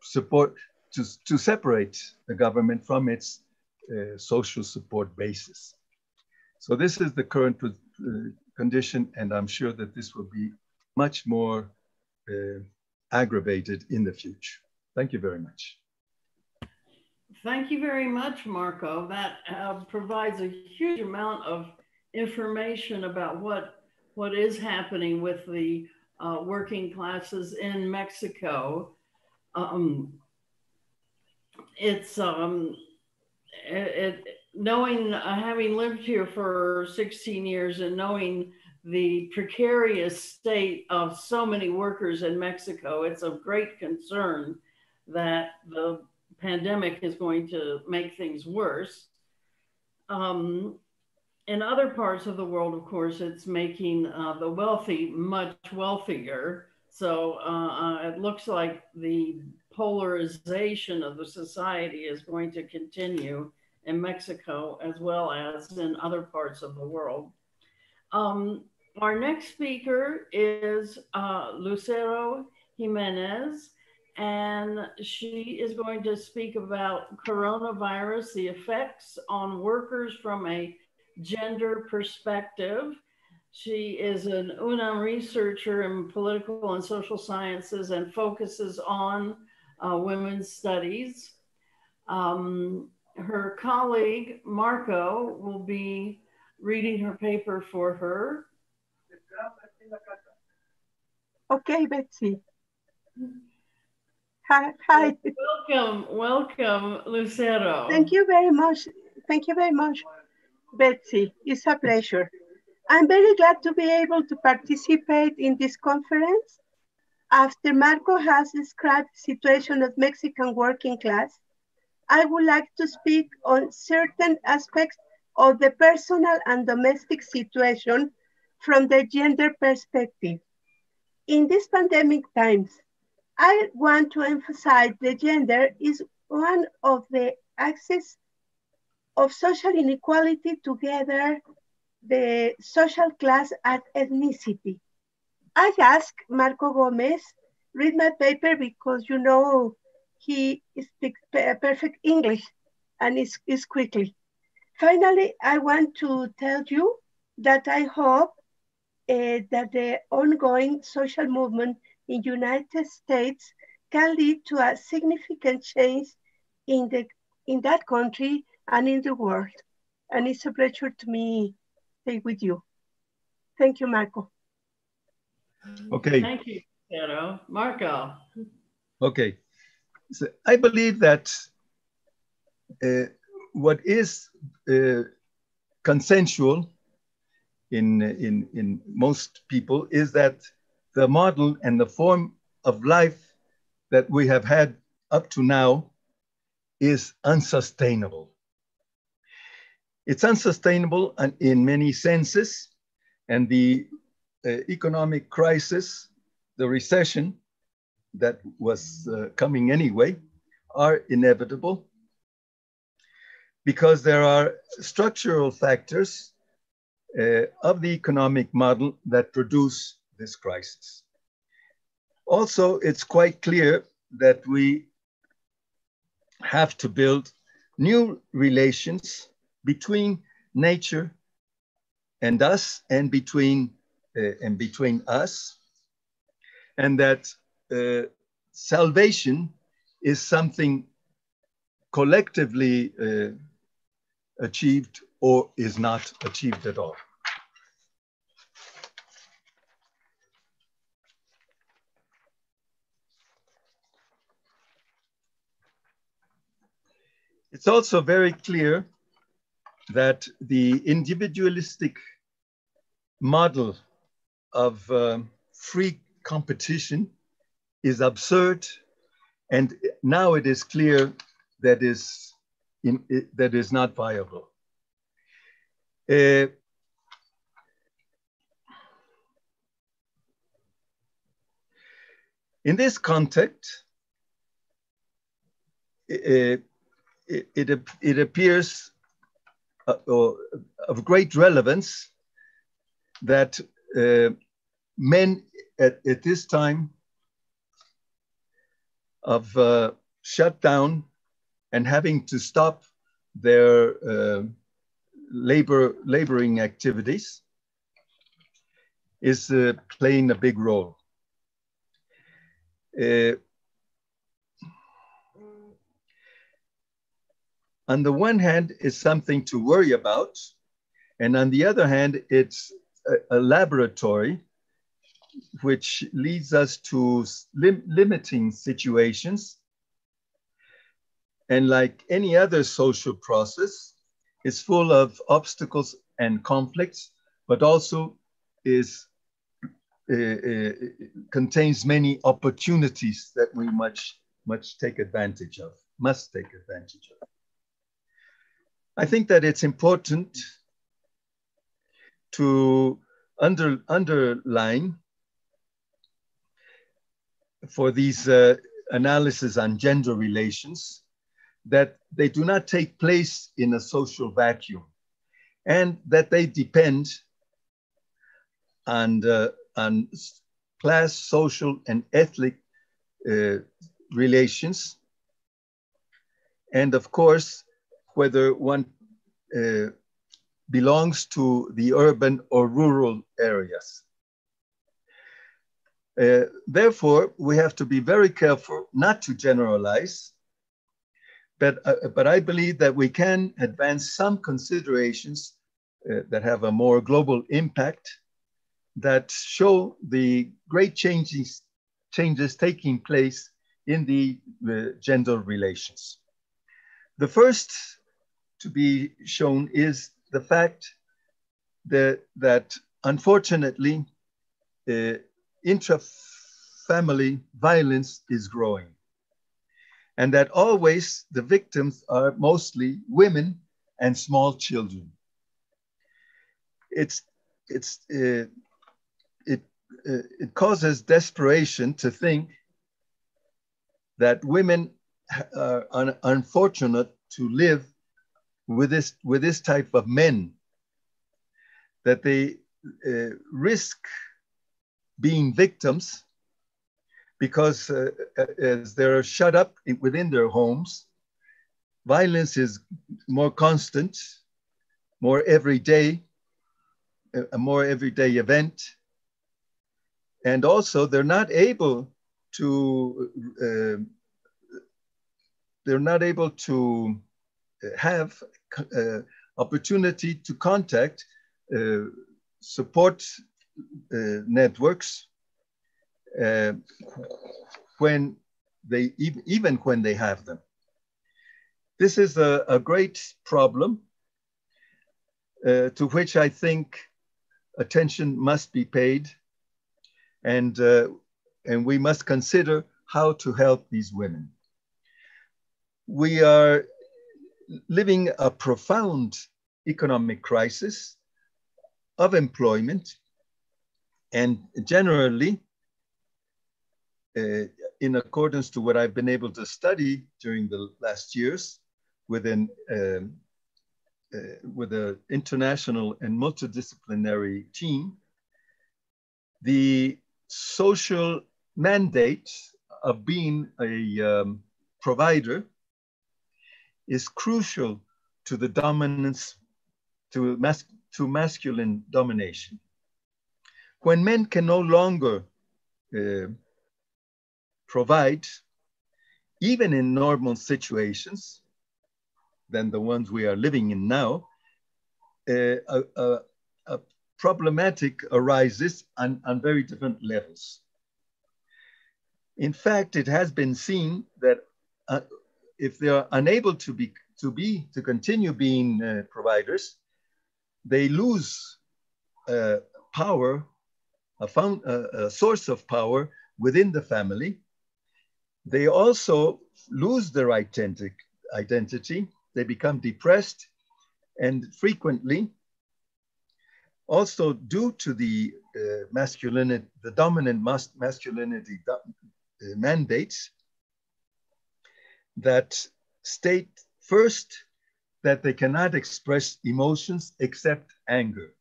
support, to separate the government from its social support basis. So this is the current condition, and I'm sure that this will be much more aggravated in the future. Thank you very much. Thank you very much, Marco. That provides a huge amount of information about what is happening with the working classes in Mexico. Knowing, having lived here for 16 years and knowing the precarious state of so many workers in Mexico, it's of great concern that the pandemic is going to make things worse. In other parts of the world, of course, it's making the wealthy much wealthier. So it looks like the polarization of the society is going to continue in Mexico as well as in other parts of the world. Our next speaker is Lucero Jimenez, and she is going to speak about coronavirus, the effects on workers from a gender perspective. She is an UNAM researcher in political and social sciences and focuses on women's studies. Her colleague, Marco, will be reading her paper for her. Okay, Betsy. Hi. Welcome, Lucero. Thank you very much. Thank you very much, Betsy. It's a pleasure. I'm very glad to be able to participate in this conference. After Marco has described the situation of Mexican working class, I would like to speak on certain aspects of the personal and domestic situation from the gender perspective. In these pandemic times, I want to emphasize the gender is one of the axes of social inequality together the social class and ethnicity. I asked Marco Gomez read my paper because you know he speaks perfect English and is quickly. Finally, I want to tell you that I hope that the ongoing social movement in the United States can lead to a significant change in that country and in the world. And it's a pleasure to me stay with you. Thank you, Marco. Okay. Thank you, Lucero. Marco. Okay. So I believe that what is consensual in most people is that the model and the form of life that we have had up to now is unsustainable. It's unsustainable in many senses, and the economic crisis, the recession that was coming anyway, are inevitable because there are structural factors of the economic model that produce this crisis. Also, it's quite clear that we have to build new relations between nature and us, and between us, and that salvation is something collectively achieved or is not achieved at all. It's also very clear that the individualistic model of free competition is absurd, and now it is clear that that is not viable. In this context, it appears of great relevance that men at this time of shutdown and having to stop their laboring activities is playing a big role. On the one hand, it's something to worry about, and on the other hand, it's a laboratory which leads us to limiting situations. And like any other social process, it's full of obstacles and conflicts, but also contains many opportunities that we must take advantage of. I think that it's important to underline for these analysis on gender relations that they do not take place in a social vacuum, and that they depend on class, social, and ethnic relations, and of course, whether one belongs to the urban or rural areas. Therefore, we have to be very careful not to generalize, but I believe that we can advance some considerations that have a more global impact, that show the great changes taking place in the gender relations. The first to be shown is the fact that unfortunately, intra-family violence is growing, and that always the victims are mostly women and small children. It causes desperation to think that women are unfortunate to live with this type of men, that they risk being victims because as they're shut up within their homes, violence is more constant, more everyday, a more everyday event. And also they're not able to have opportunity to contact support networks when they even when they have them. This is a great problem to which I think attention must be paid, and we must consider how to help these women. We are living a profound economic crisis of employment, and generally, in accordance to what I've been able to study during the last years with an international and multidisciplinary team, the social mandate of being a provider is crucial to the dominance, to masculine domination. When men can no longer provide, even in normal situations than the ones we are living in now, a problematic arises on very different levels. In fact, it has been seen that if they are unable to continue being providers, they lose power, a source of power within the family. They also lose their identity. They become depressed, and frequently, also due to the masculinity, the dominant masculinity mandates that state first that they cannot express emotions except anger,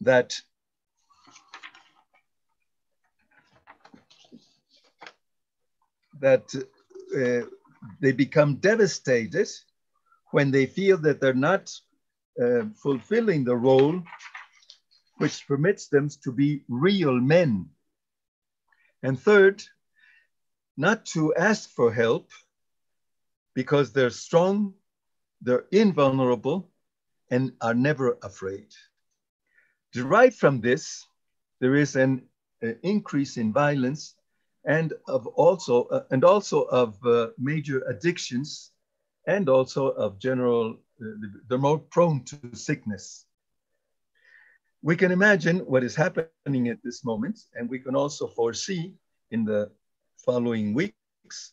that they become devastated when they feel that they're not fulfilling the role which permits them to be real men. And third, not to ask for help because they're strong, they're invulnerable, and are never afraid. Derived from this, there is an increase in violence and also of major addictions, and also of general, they're more prone to sickness. We can imagine what is happening at this moment, and we can also foresee in the following weeks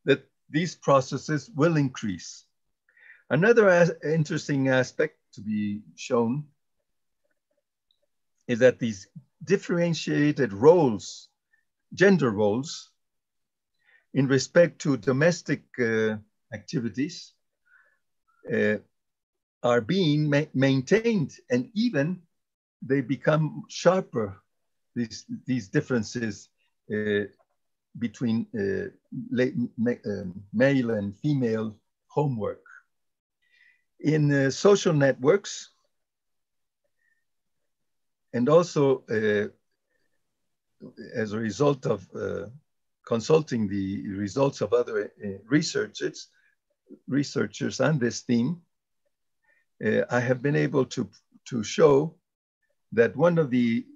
that these processes will increase. Another interesting aspect to be shown is that these differentiated roles, gender roles, in respect to domestic activities are being maintained, and even they become sharper, these differences between male and female homework. In social networks, and also as a result of consulting the results of other researchers on this theme, I have been able to show that one of the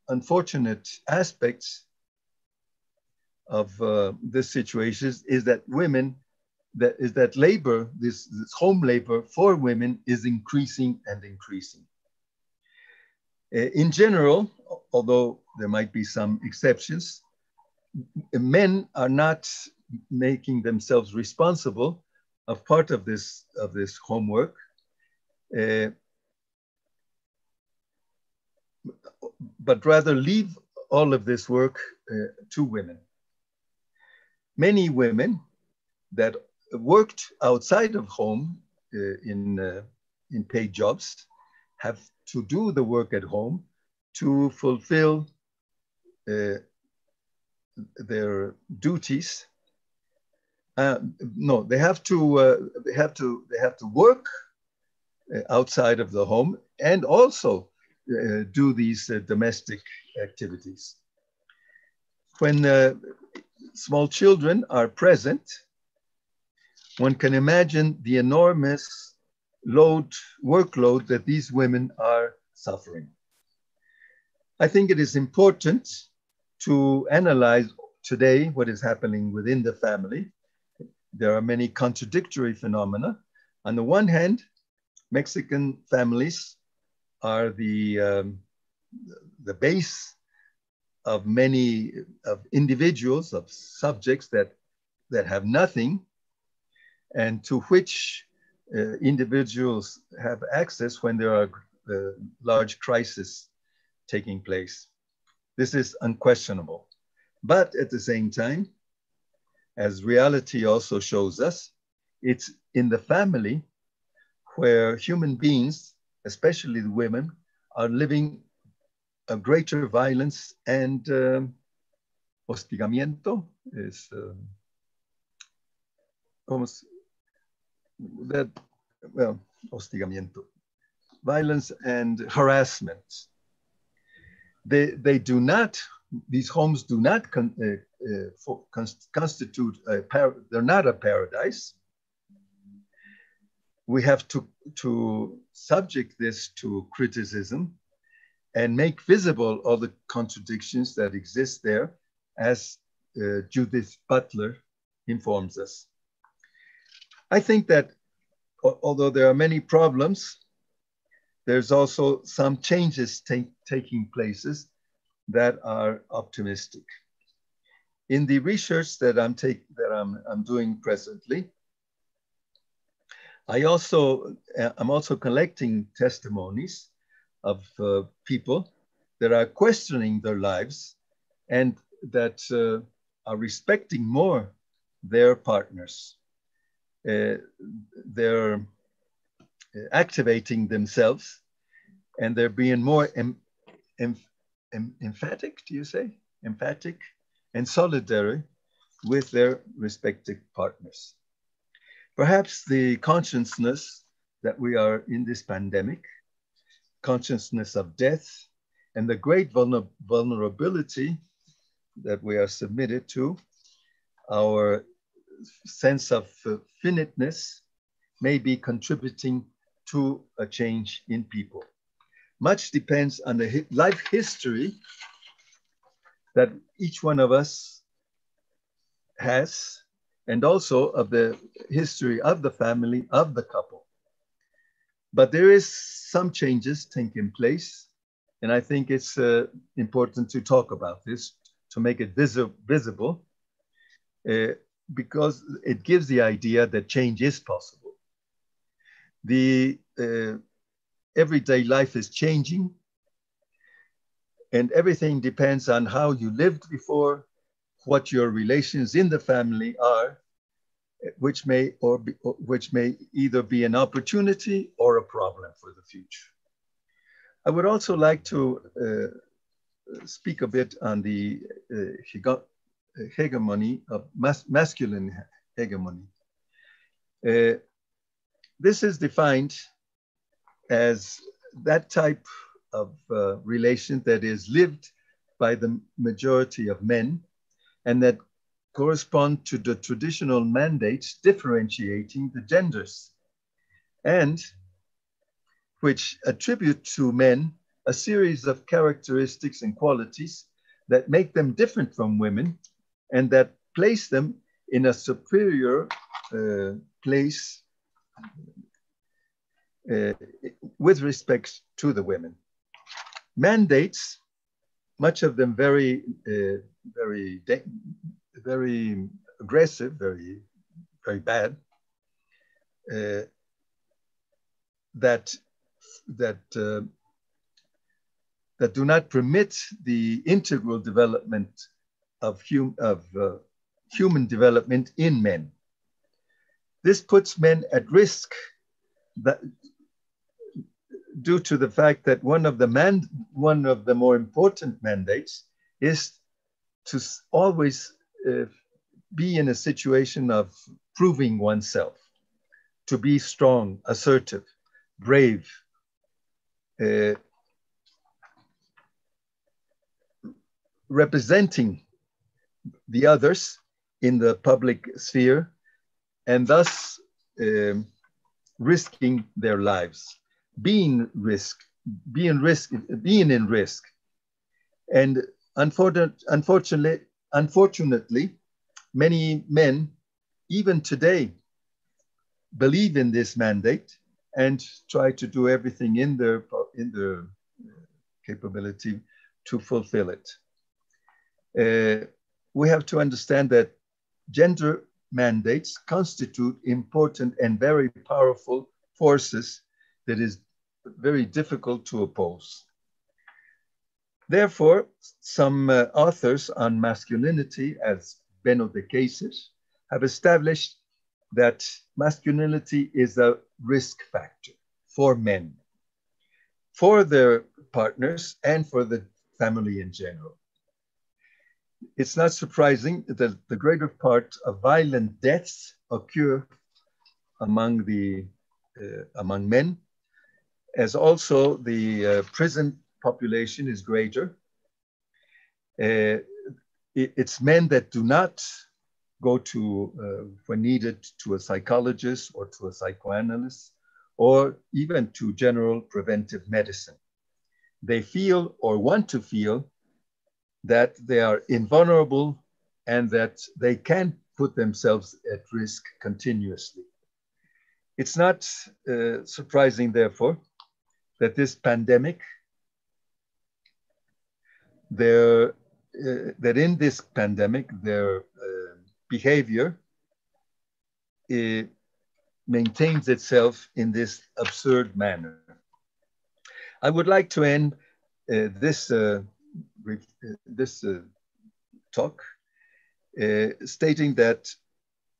unfortunate aspects of this situation is that women that labor, this home labor for women is increasing and increasing. In general, although there might be some exceptions, men are not making themselves responsible of part of this homework, but rather leave all of this work to women. Many women that worked outside of home in paid jobs have to do the work at home to fulfill their duties. No, they have to work outside of the home and also do these domestic activities. When small children are present, one can imagine the enormous workload that these women are suffering. I think it is important to analyze today what is happening within the family. There are many contradictory phenomena. On the one hand, Mexican families are the base of many individuals, of subjects that have nothing, and to which individuals have access when there are large crises taking place. This is unquestionable. But at the same time, as reality also shows us, it's in the family where human beings, especially the women, are living a greater violence and hostigamiento is hostigamiento, violence and harassment. They do not, these homes do not constitute, they're not a paradise. We have to subject this to criticism and make visible all the contradictions that exist there, as Judith Butler informs us. I think that although there are many problems, there's also some changes taking places that are optimistic. In the research that I'm doing presently, I'm also collecting testimonies of people that are questioning their lives and that are respecting more their partners. They're activating themselves and they're being more emphatic, do you say? Emphatic and solidary with their respective partners. Perhaps the consciousness that we are in this pandemic, consciousness of death, and the great vulnerability that we are submitted to, our sense of finiteness may be contributing to a change in people. Much depends on the life history that each one of us has, and also of the history of the family, of the couple. But there is some changes taking place, and I think it's important to talk about this, to make it visible, because it gives the idea that change is possible. The everyday life is changing, and everything depends on how you lived before, what your relations in the family are, which may either be an opportunity or a problem for the future. I would also like to speak a bit on the hegemony of masculine hegemony. This is defined as that type of relation that is lived by the majority of men and that correspond to the traditional mandates differentiating the genders, and which attribute to men a series of characteristics and qualities that make them different from women and that place them in a superior place with respect to the women. Mandates, much of them very aggressive, very bad, that do not permit the integral development of human development in men. This puts men at risk due to the fact that one of the more important mandates is to always be in a situation of proving oneself, to be strong, assertive, brave, representing the others in the public sphere, and thus risking their lives, being in risk. And unfortunately, many men, even today, believe in this mandate and try to do everything in their capability to fulfill it. We have to understand that gender mandates constitute important and very powerful forces that is very difficult to oppose. Therefore, some authors on masculinity, as Beno de Cases, have established that masculinity is a risk factor for men, for their partners, and for the family in general. It's not surprising that the greater part of violent deaths occur among men, as also the prison population is greater. It's men that do not go to, when needed, to a psychologist or to a psychoanalyst, or even to general preventive medicine. They feel or want to feel that they are invulnerable and that they can put themselves at risk continuously. It's not surprising, therefore, that this pandemic, that in this pandemic, their behavior maintains itself in this absurd manner. I would like to end this talk stating that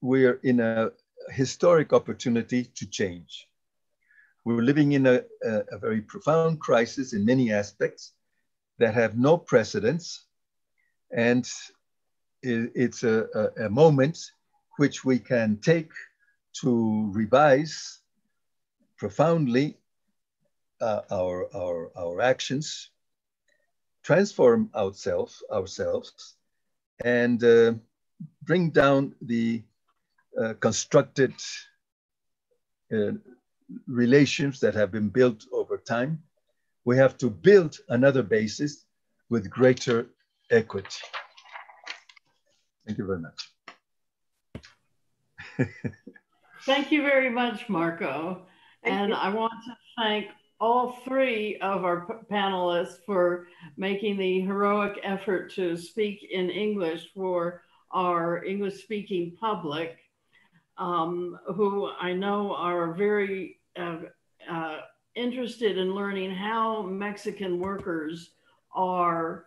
we're in a historic opportunity to change. We're living in a very profound crisis in many aspects that have no precedents, and it's a moment which we can take to revise profoundly our actions, transform ourselves, and bring down the constructed relations that have been built over time. We have to build another basis with greater equity. Thank you very much. Thank you very much, Marco. And I want to thank all three of our panelists for making the heroic effort to speak in English for our English-speaking public, who I know are very interested in learning how Mexican workers are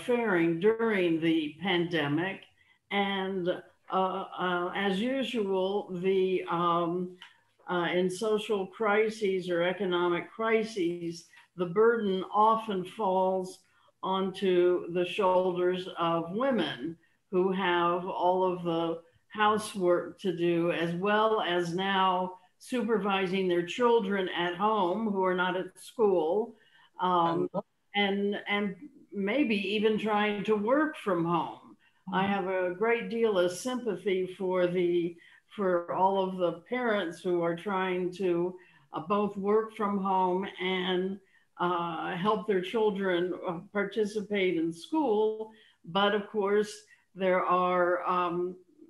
faring during the pandemic. And as usual, in social crises or economic crises, the burden often falls onto the shoulders of women who have all of the housework to do, as well as now supervising their children at home who are not at school, and maybe even trying to work from home. I have a great deal of sympathy for all of the parents who are trying to both work from home and help their children participate in school. But of course, there are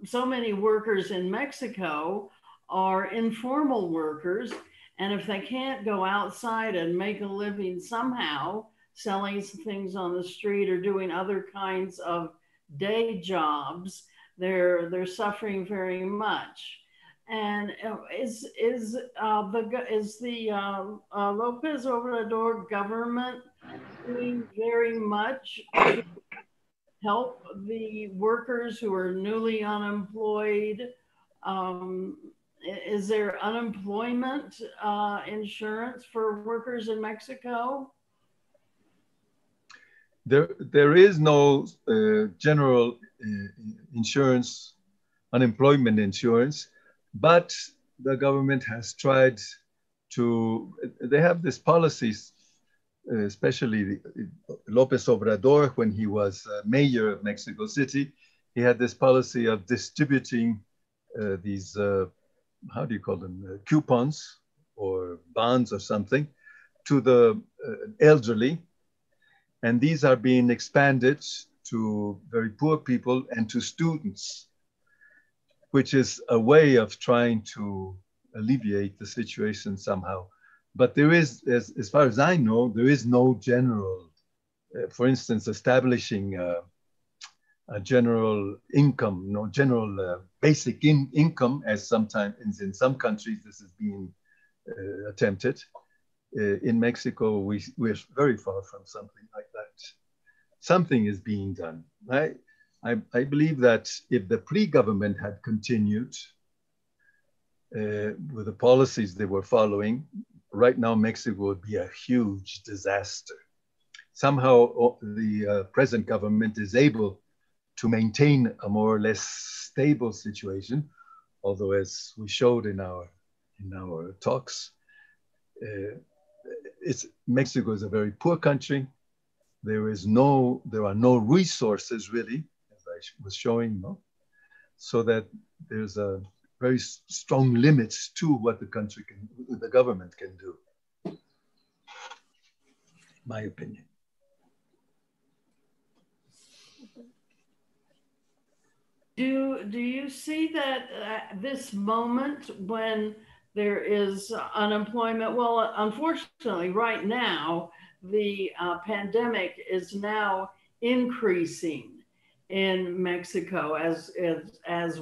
so many workers in Mexico are informal workers. And if they can't go outside and make a living somehow, selling things on the street or doing other kinds of day jobs, they're suffering very much. And is the Lopez Obrador government doing very much to help the workers who are newly unemployed? Is there unemployment insurance for workers in Mexico? There is no general insurance, unemployment insurance, but the government has tried to, they have this policies, especially Lopez Obrador, when he was mayor of Mexico City, he had this policy of distributing these, how do you call them, coupons or bonds or something to the elderly. And these are being expanded to very poor people and to students, which is a way of trying to alleviate the situation somehow. But there is, as far as I know, there is no general, for instance, establishing a general income, no general basic income, as sometimes in some countries this is being attempted. In Mexico, we're very far from something like that. Something is being done. I believe that if the pre-government had continued with the policies they were following, right now Mexico would be a huge disaster. Somehow the present government is able to maintain a more or less stable situation, although as we showed in our talks, Mexico is a very poor country. There are no resources really, as I was showing, no? So that there's a very strong limits to what the government can do. My opinion. Do you see that this moment when there is unemployment? Well, unfortunately, right now, the pandemic is now increasing in Mexico as it has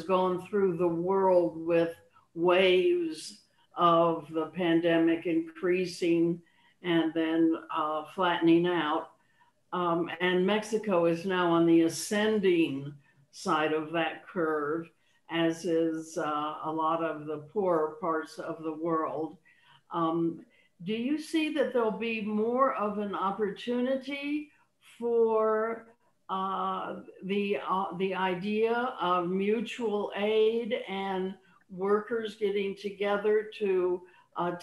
gone through the world with waves of the pandemic increasing and then flattening out. And Mexico is now on the ascending side of that curve, as is a lot of the poorer parts of the world. Do you see that there'll be more of an opportunity for the idea of mutual aid and workers getting together to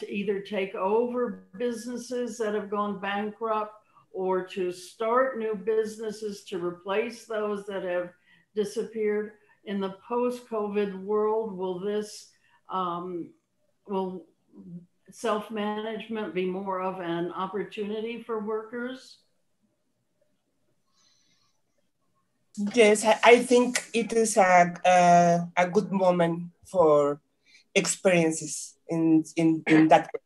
either take over businesses that have gone bankrupt or to start new businesses to replace those that have disappeared? In the post-COVID world, will self-management be more of an opportunity for workers? Yes, I think it is a good moment for experiences in that way.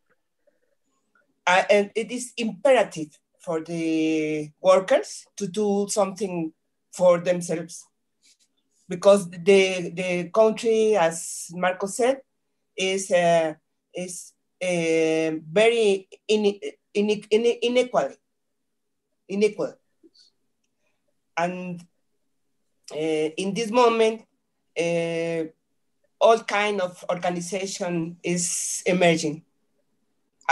And it is imperative for the workers to do something for themselves, because the country, as Marco said, is very unequal. And in this moment, all kind of organization is emerging.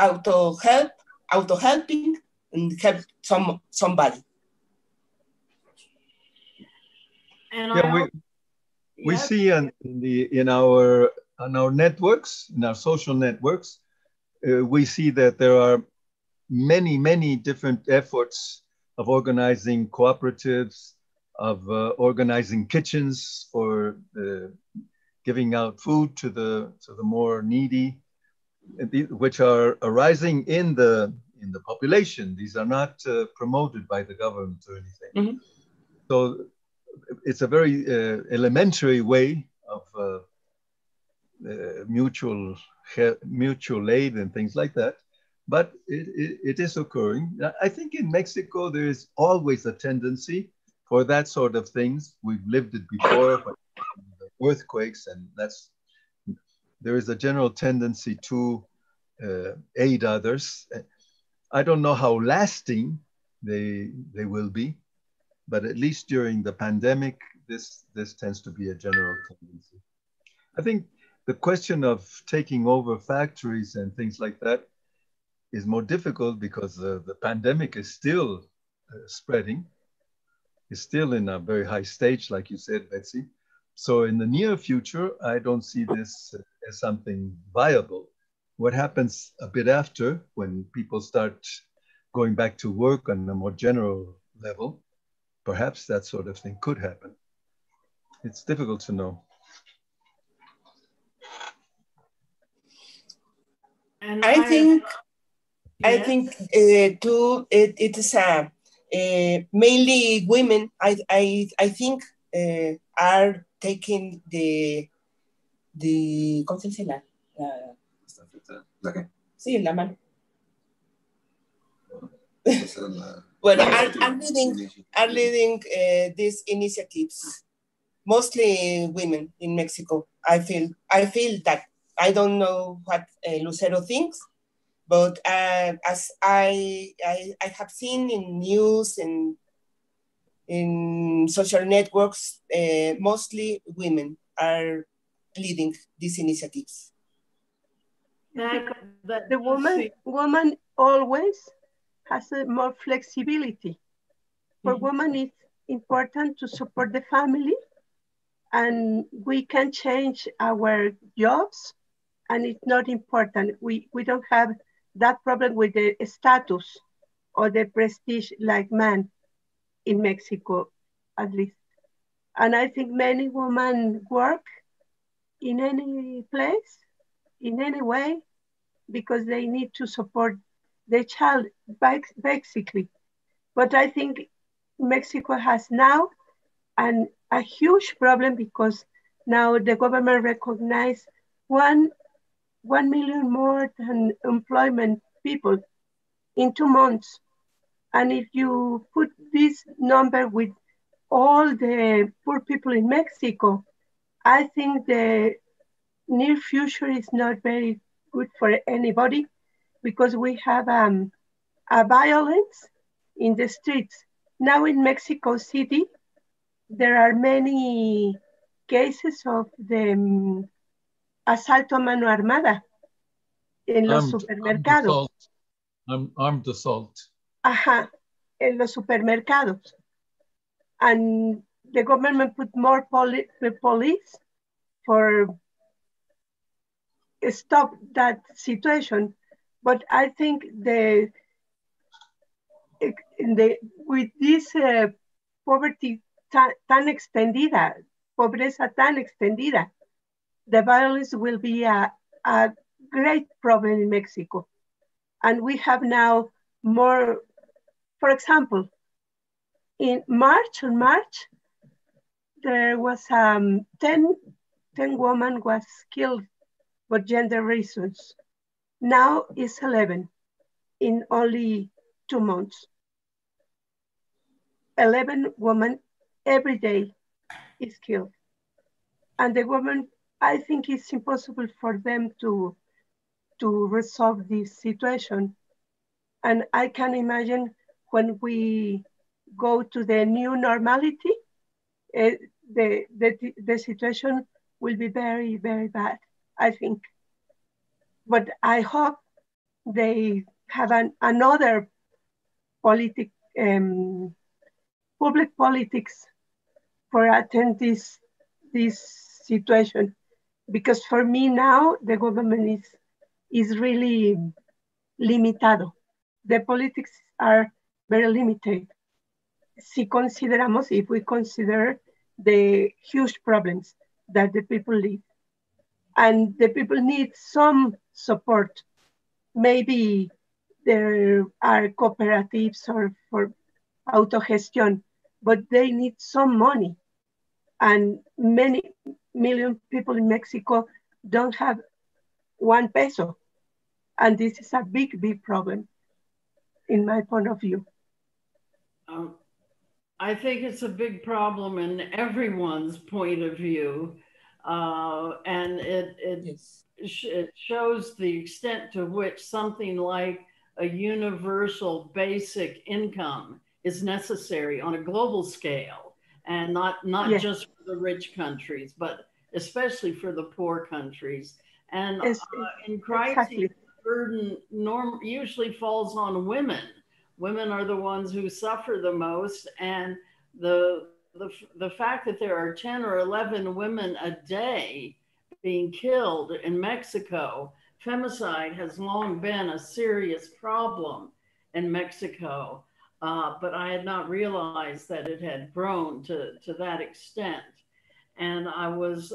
Auto-helping, and help somebody. And we see on our networks, in our social networks, we see that there are many different efforts of organizing cooperatives, of organizing kitchens for giving out food to the more needy, which are arising in the population. These are not promoted by the government or anything. Mm-hmm. So it's a very elementary way of mutual aid and things like that. But it is occurring. I think in Mexico, there is always a tendency for that sort of things. We've lived it before, but earthquakes, and there is a general tendency to aid others. I don't know how lasting they will be, but at least during the pandemic, this tends to be a general tendency. I think the question of taking over factories and things like that is more difficult because the pandemic is still spreading. It's still in a very high stage, like you said, Betsy. So in the near future, I don't see this as something viable. What happens a bit after, when people start going back to work on a more general level, perhaps that sort of thing could happen. It's difficult to know. And I think yes. too, it is mainly women. I think are taking the ¿cómo se dice la qué? Sí, la mano. Well, are leading these initiatives. Mostly women in Mexico. I feel that. I don't know what Lucero thinks, but as I have seen in news and in social networks, mostly women are leading these initiatives. The woman always has more flexibility. For women, it's important to support the family, and we can change our jobs, and it's not important. We don't have that problem with the status or the prestige like man in Mexico, at least. And I think many women work in any place, in any way, because they need to support the child, basically. But I think Mexico has now a huge problem because now the government recognized 1 million more than employment people in 2 months. And if you put this number with all the poor people in Mexico, I think the near future is not very good for anybody because we have a violence in the streets. Now in Mexico City, there are many cases of the asalto a mano armada en los supermercados. Armed assault. Ajá, en los supermercados. And the government put more police for stop that situation. But I think with this poverty tan extendida, pobreza tan extendida, the violence will be a great problem in Mexico. And we have now more, for example, in March, there was 10 women was killed for gender reasons. Now it's 11 in only 2 months. 11 women every day is killed. And the government, I think it's impossible for them to resolve this situation. And I can imagine when we go to the new normality, the situation will be very, very bad, I think. But I hope they have another public politics for attend this situation. Because for me now, the government is really limitado. The politics are very limited. If we consider the huge problems that the people live, and the people need some support. Maybe there are cooperatives or for autogestión, but they need some money and many million people in Mexico don't have 1 peso. And this is a big, big problem in my point of view. I think it's a big problem in everyone's point of view. And Yes. it shows the extent to which something like a universal basic income is necessary on a global scale, and not Yes, just for the rich countries, but especially for the poor countries. And it's, in crises, exactly. the burden usually falls on women. Women are the ones who suffer the most, and the fact that there are 10 or 11 women a day being killed in Mexico. Femicide has long been a serious problem in Mexico, but I had not realized that it had grown to that extent. And I was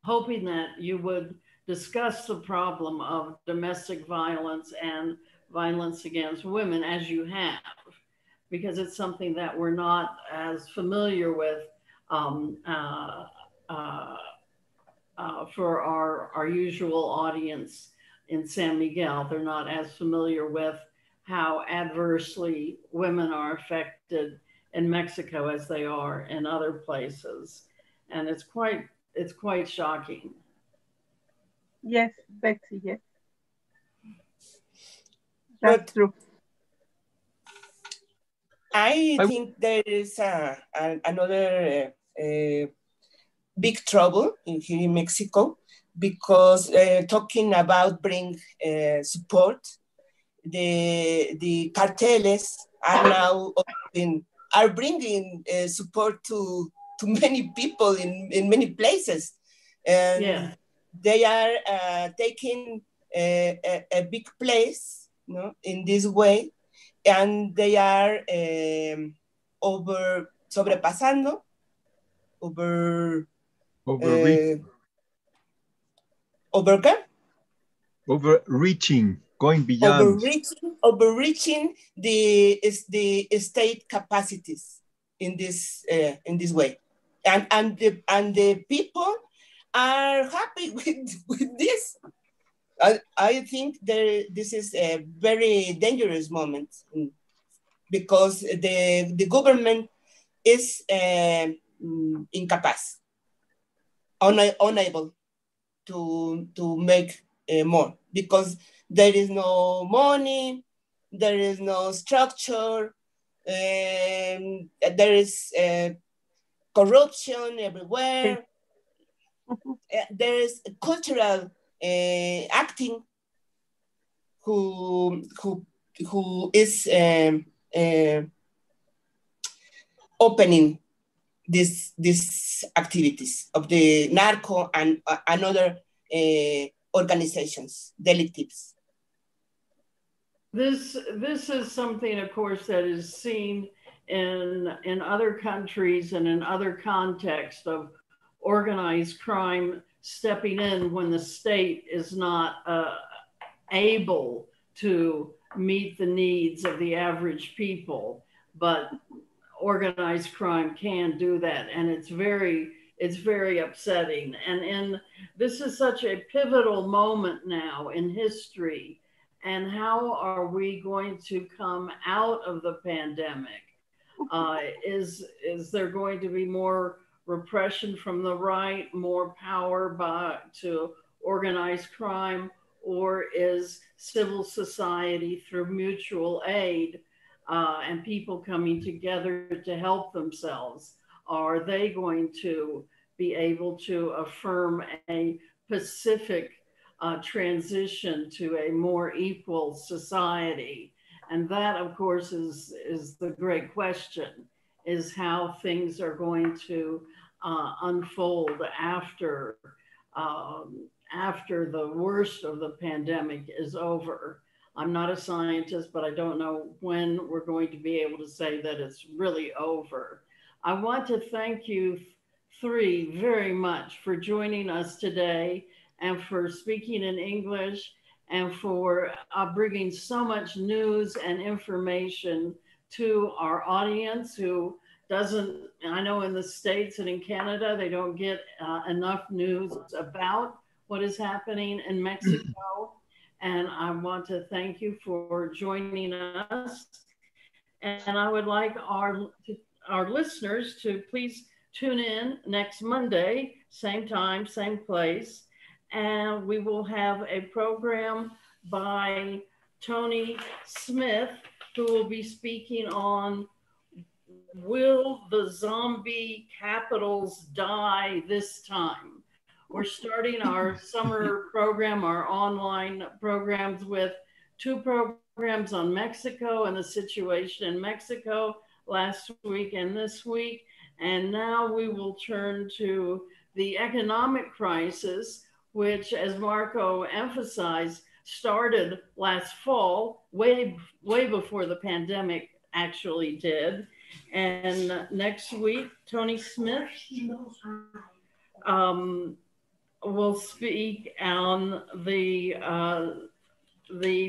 hoping that you would discuss the problem of domestic violence and violence against women as you have, because it's something that we're not as familiar with um, uh, uh, for our usual audience in San Miguel. They're not as familiar with how adversely women are affected in Mexico as they are in other places. And it's quite shocking. Yes, Betsy, yes, that's But true. I I, think there is another big trouble here in Mexico because talking about bring support, the carteles are now are bringing support to many people in many places, Yeah. and they are taking a big place, you know, in this way, and they are sobrepasando, over overreach, over ¿qué? overreaching, going beyond. Overreaching the state capacities in this way, and the people are happy with this. I think this is a very dangerous moment, because the government is incapacitated, unable to make more, because there is no money, there is no structure, there is corruption Sí. everywhere. There is cultural acting who is opening these activities of the narco and other organizations, delictives. This is something, of course, that is seen in other countries and in other contexts of organized crime stepping in when the state is not able to meet the needs of the average people, but organized crime can do that, and it's very upsetting. And this is such a pivotal moment now in history. And how are we going to come out of the pandemic? Is there going to be more repression from the right, more power to organized crime, or is civil society through mutual aid and people coming together to help themselves, are they going to be able to affirm a pacific transition to a more equal society? And that, of course, is the great question, is how things are going to unfold after the worst of the pandemic is over. I'm not a scientist, but I don't know when we're going to be able to say that it's really over. I want to thank you three very much for joining us today, and for speaking in English, and for bringing so much news and information to our audience, who doesn't, I know in the States and in Canada, they don't get enough news about what is happening in Mexico. And I want to thank you for joining us. And I would like our listeners to please tune in next Monday, same time, same place. And we will have a program by Tony Smith, who will be speaking on Will the Zombie Capitals Die This Time? We're starting our summer program, our online programs, with 2 programs on Mexico and the situation in Mexico last week and this week. And now we will turn to the economic crisis, which, as Marco emphasized, started last fall, way before the pandemic actually did. And next week, Tony Smith will speak on the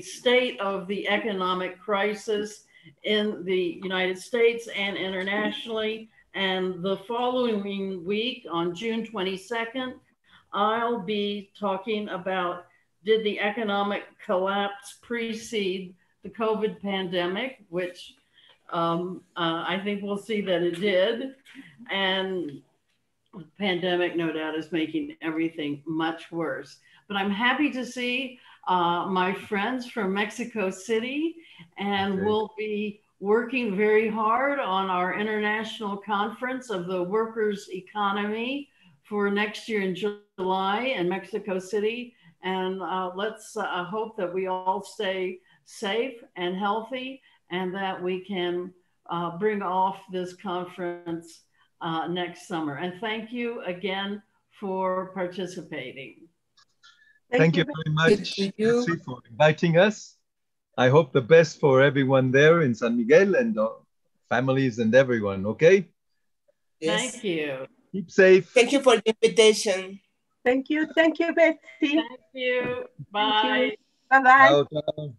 state of the economic crisis in the United States and internationally. And the following week, on June 22nd, I'll be talking about, did the economic collapse precede the COVID pandemic, which I think we'll see that it did. And the pandemic, no doubt, is making everything much worse. But I'm happy to see my friends from Mexico City, and we'll be working very hard on our international conference of the workers' economy for next year in July in Mexico City. And let's hope that we all stay safe and healthy, and that we can bring off this conference next summer. And thank you again for participating. Thank you very much, Betsy, for inviting us. I hope the best for everyone there in San Miguel and families and everyone, okay? Yes. Thank you. Keep safe. Thank you for the invitation. Thank you, Betsy. Thank you. Bye. Bye-bye. Ciao, ciao.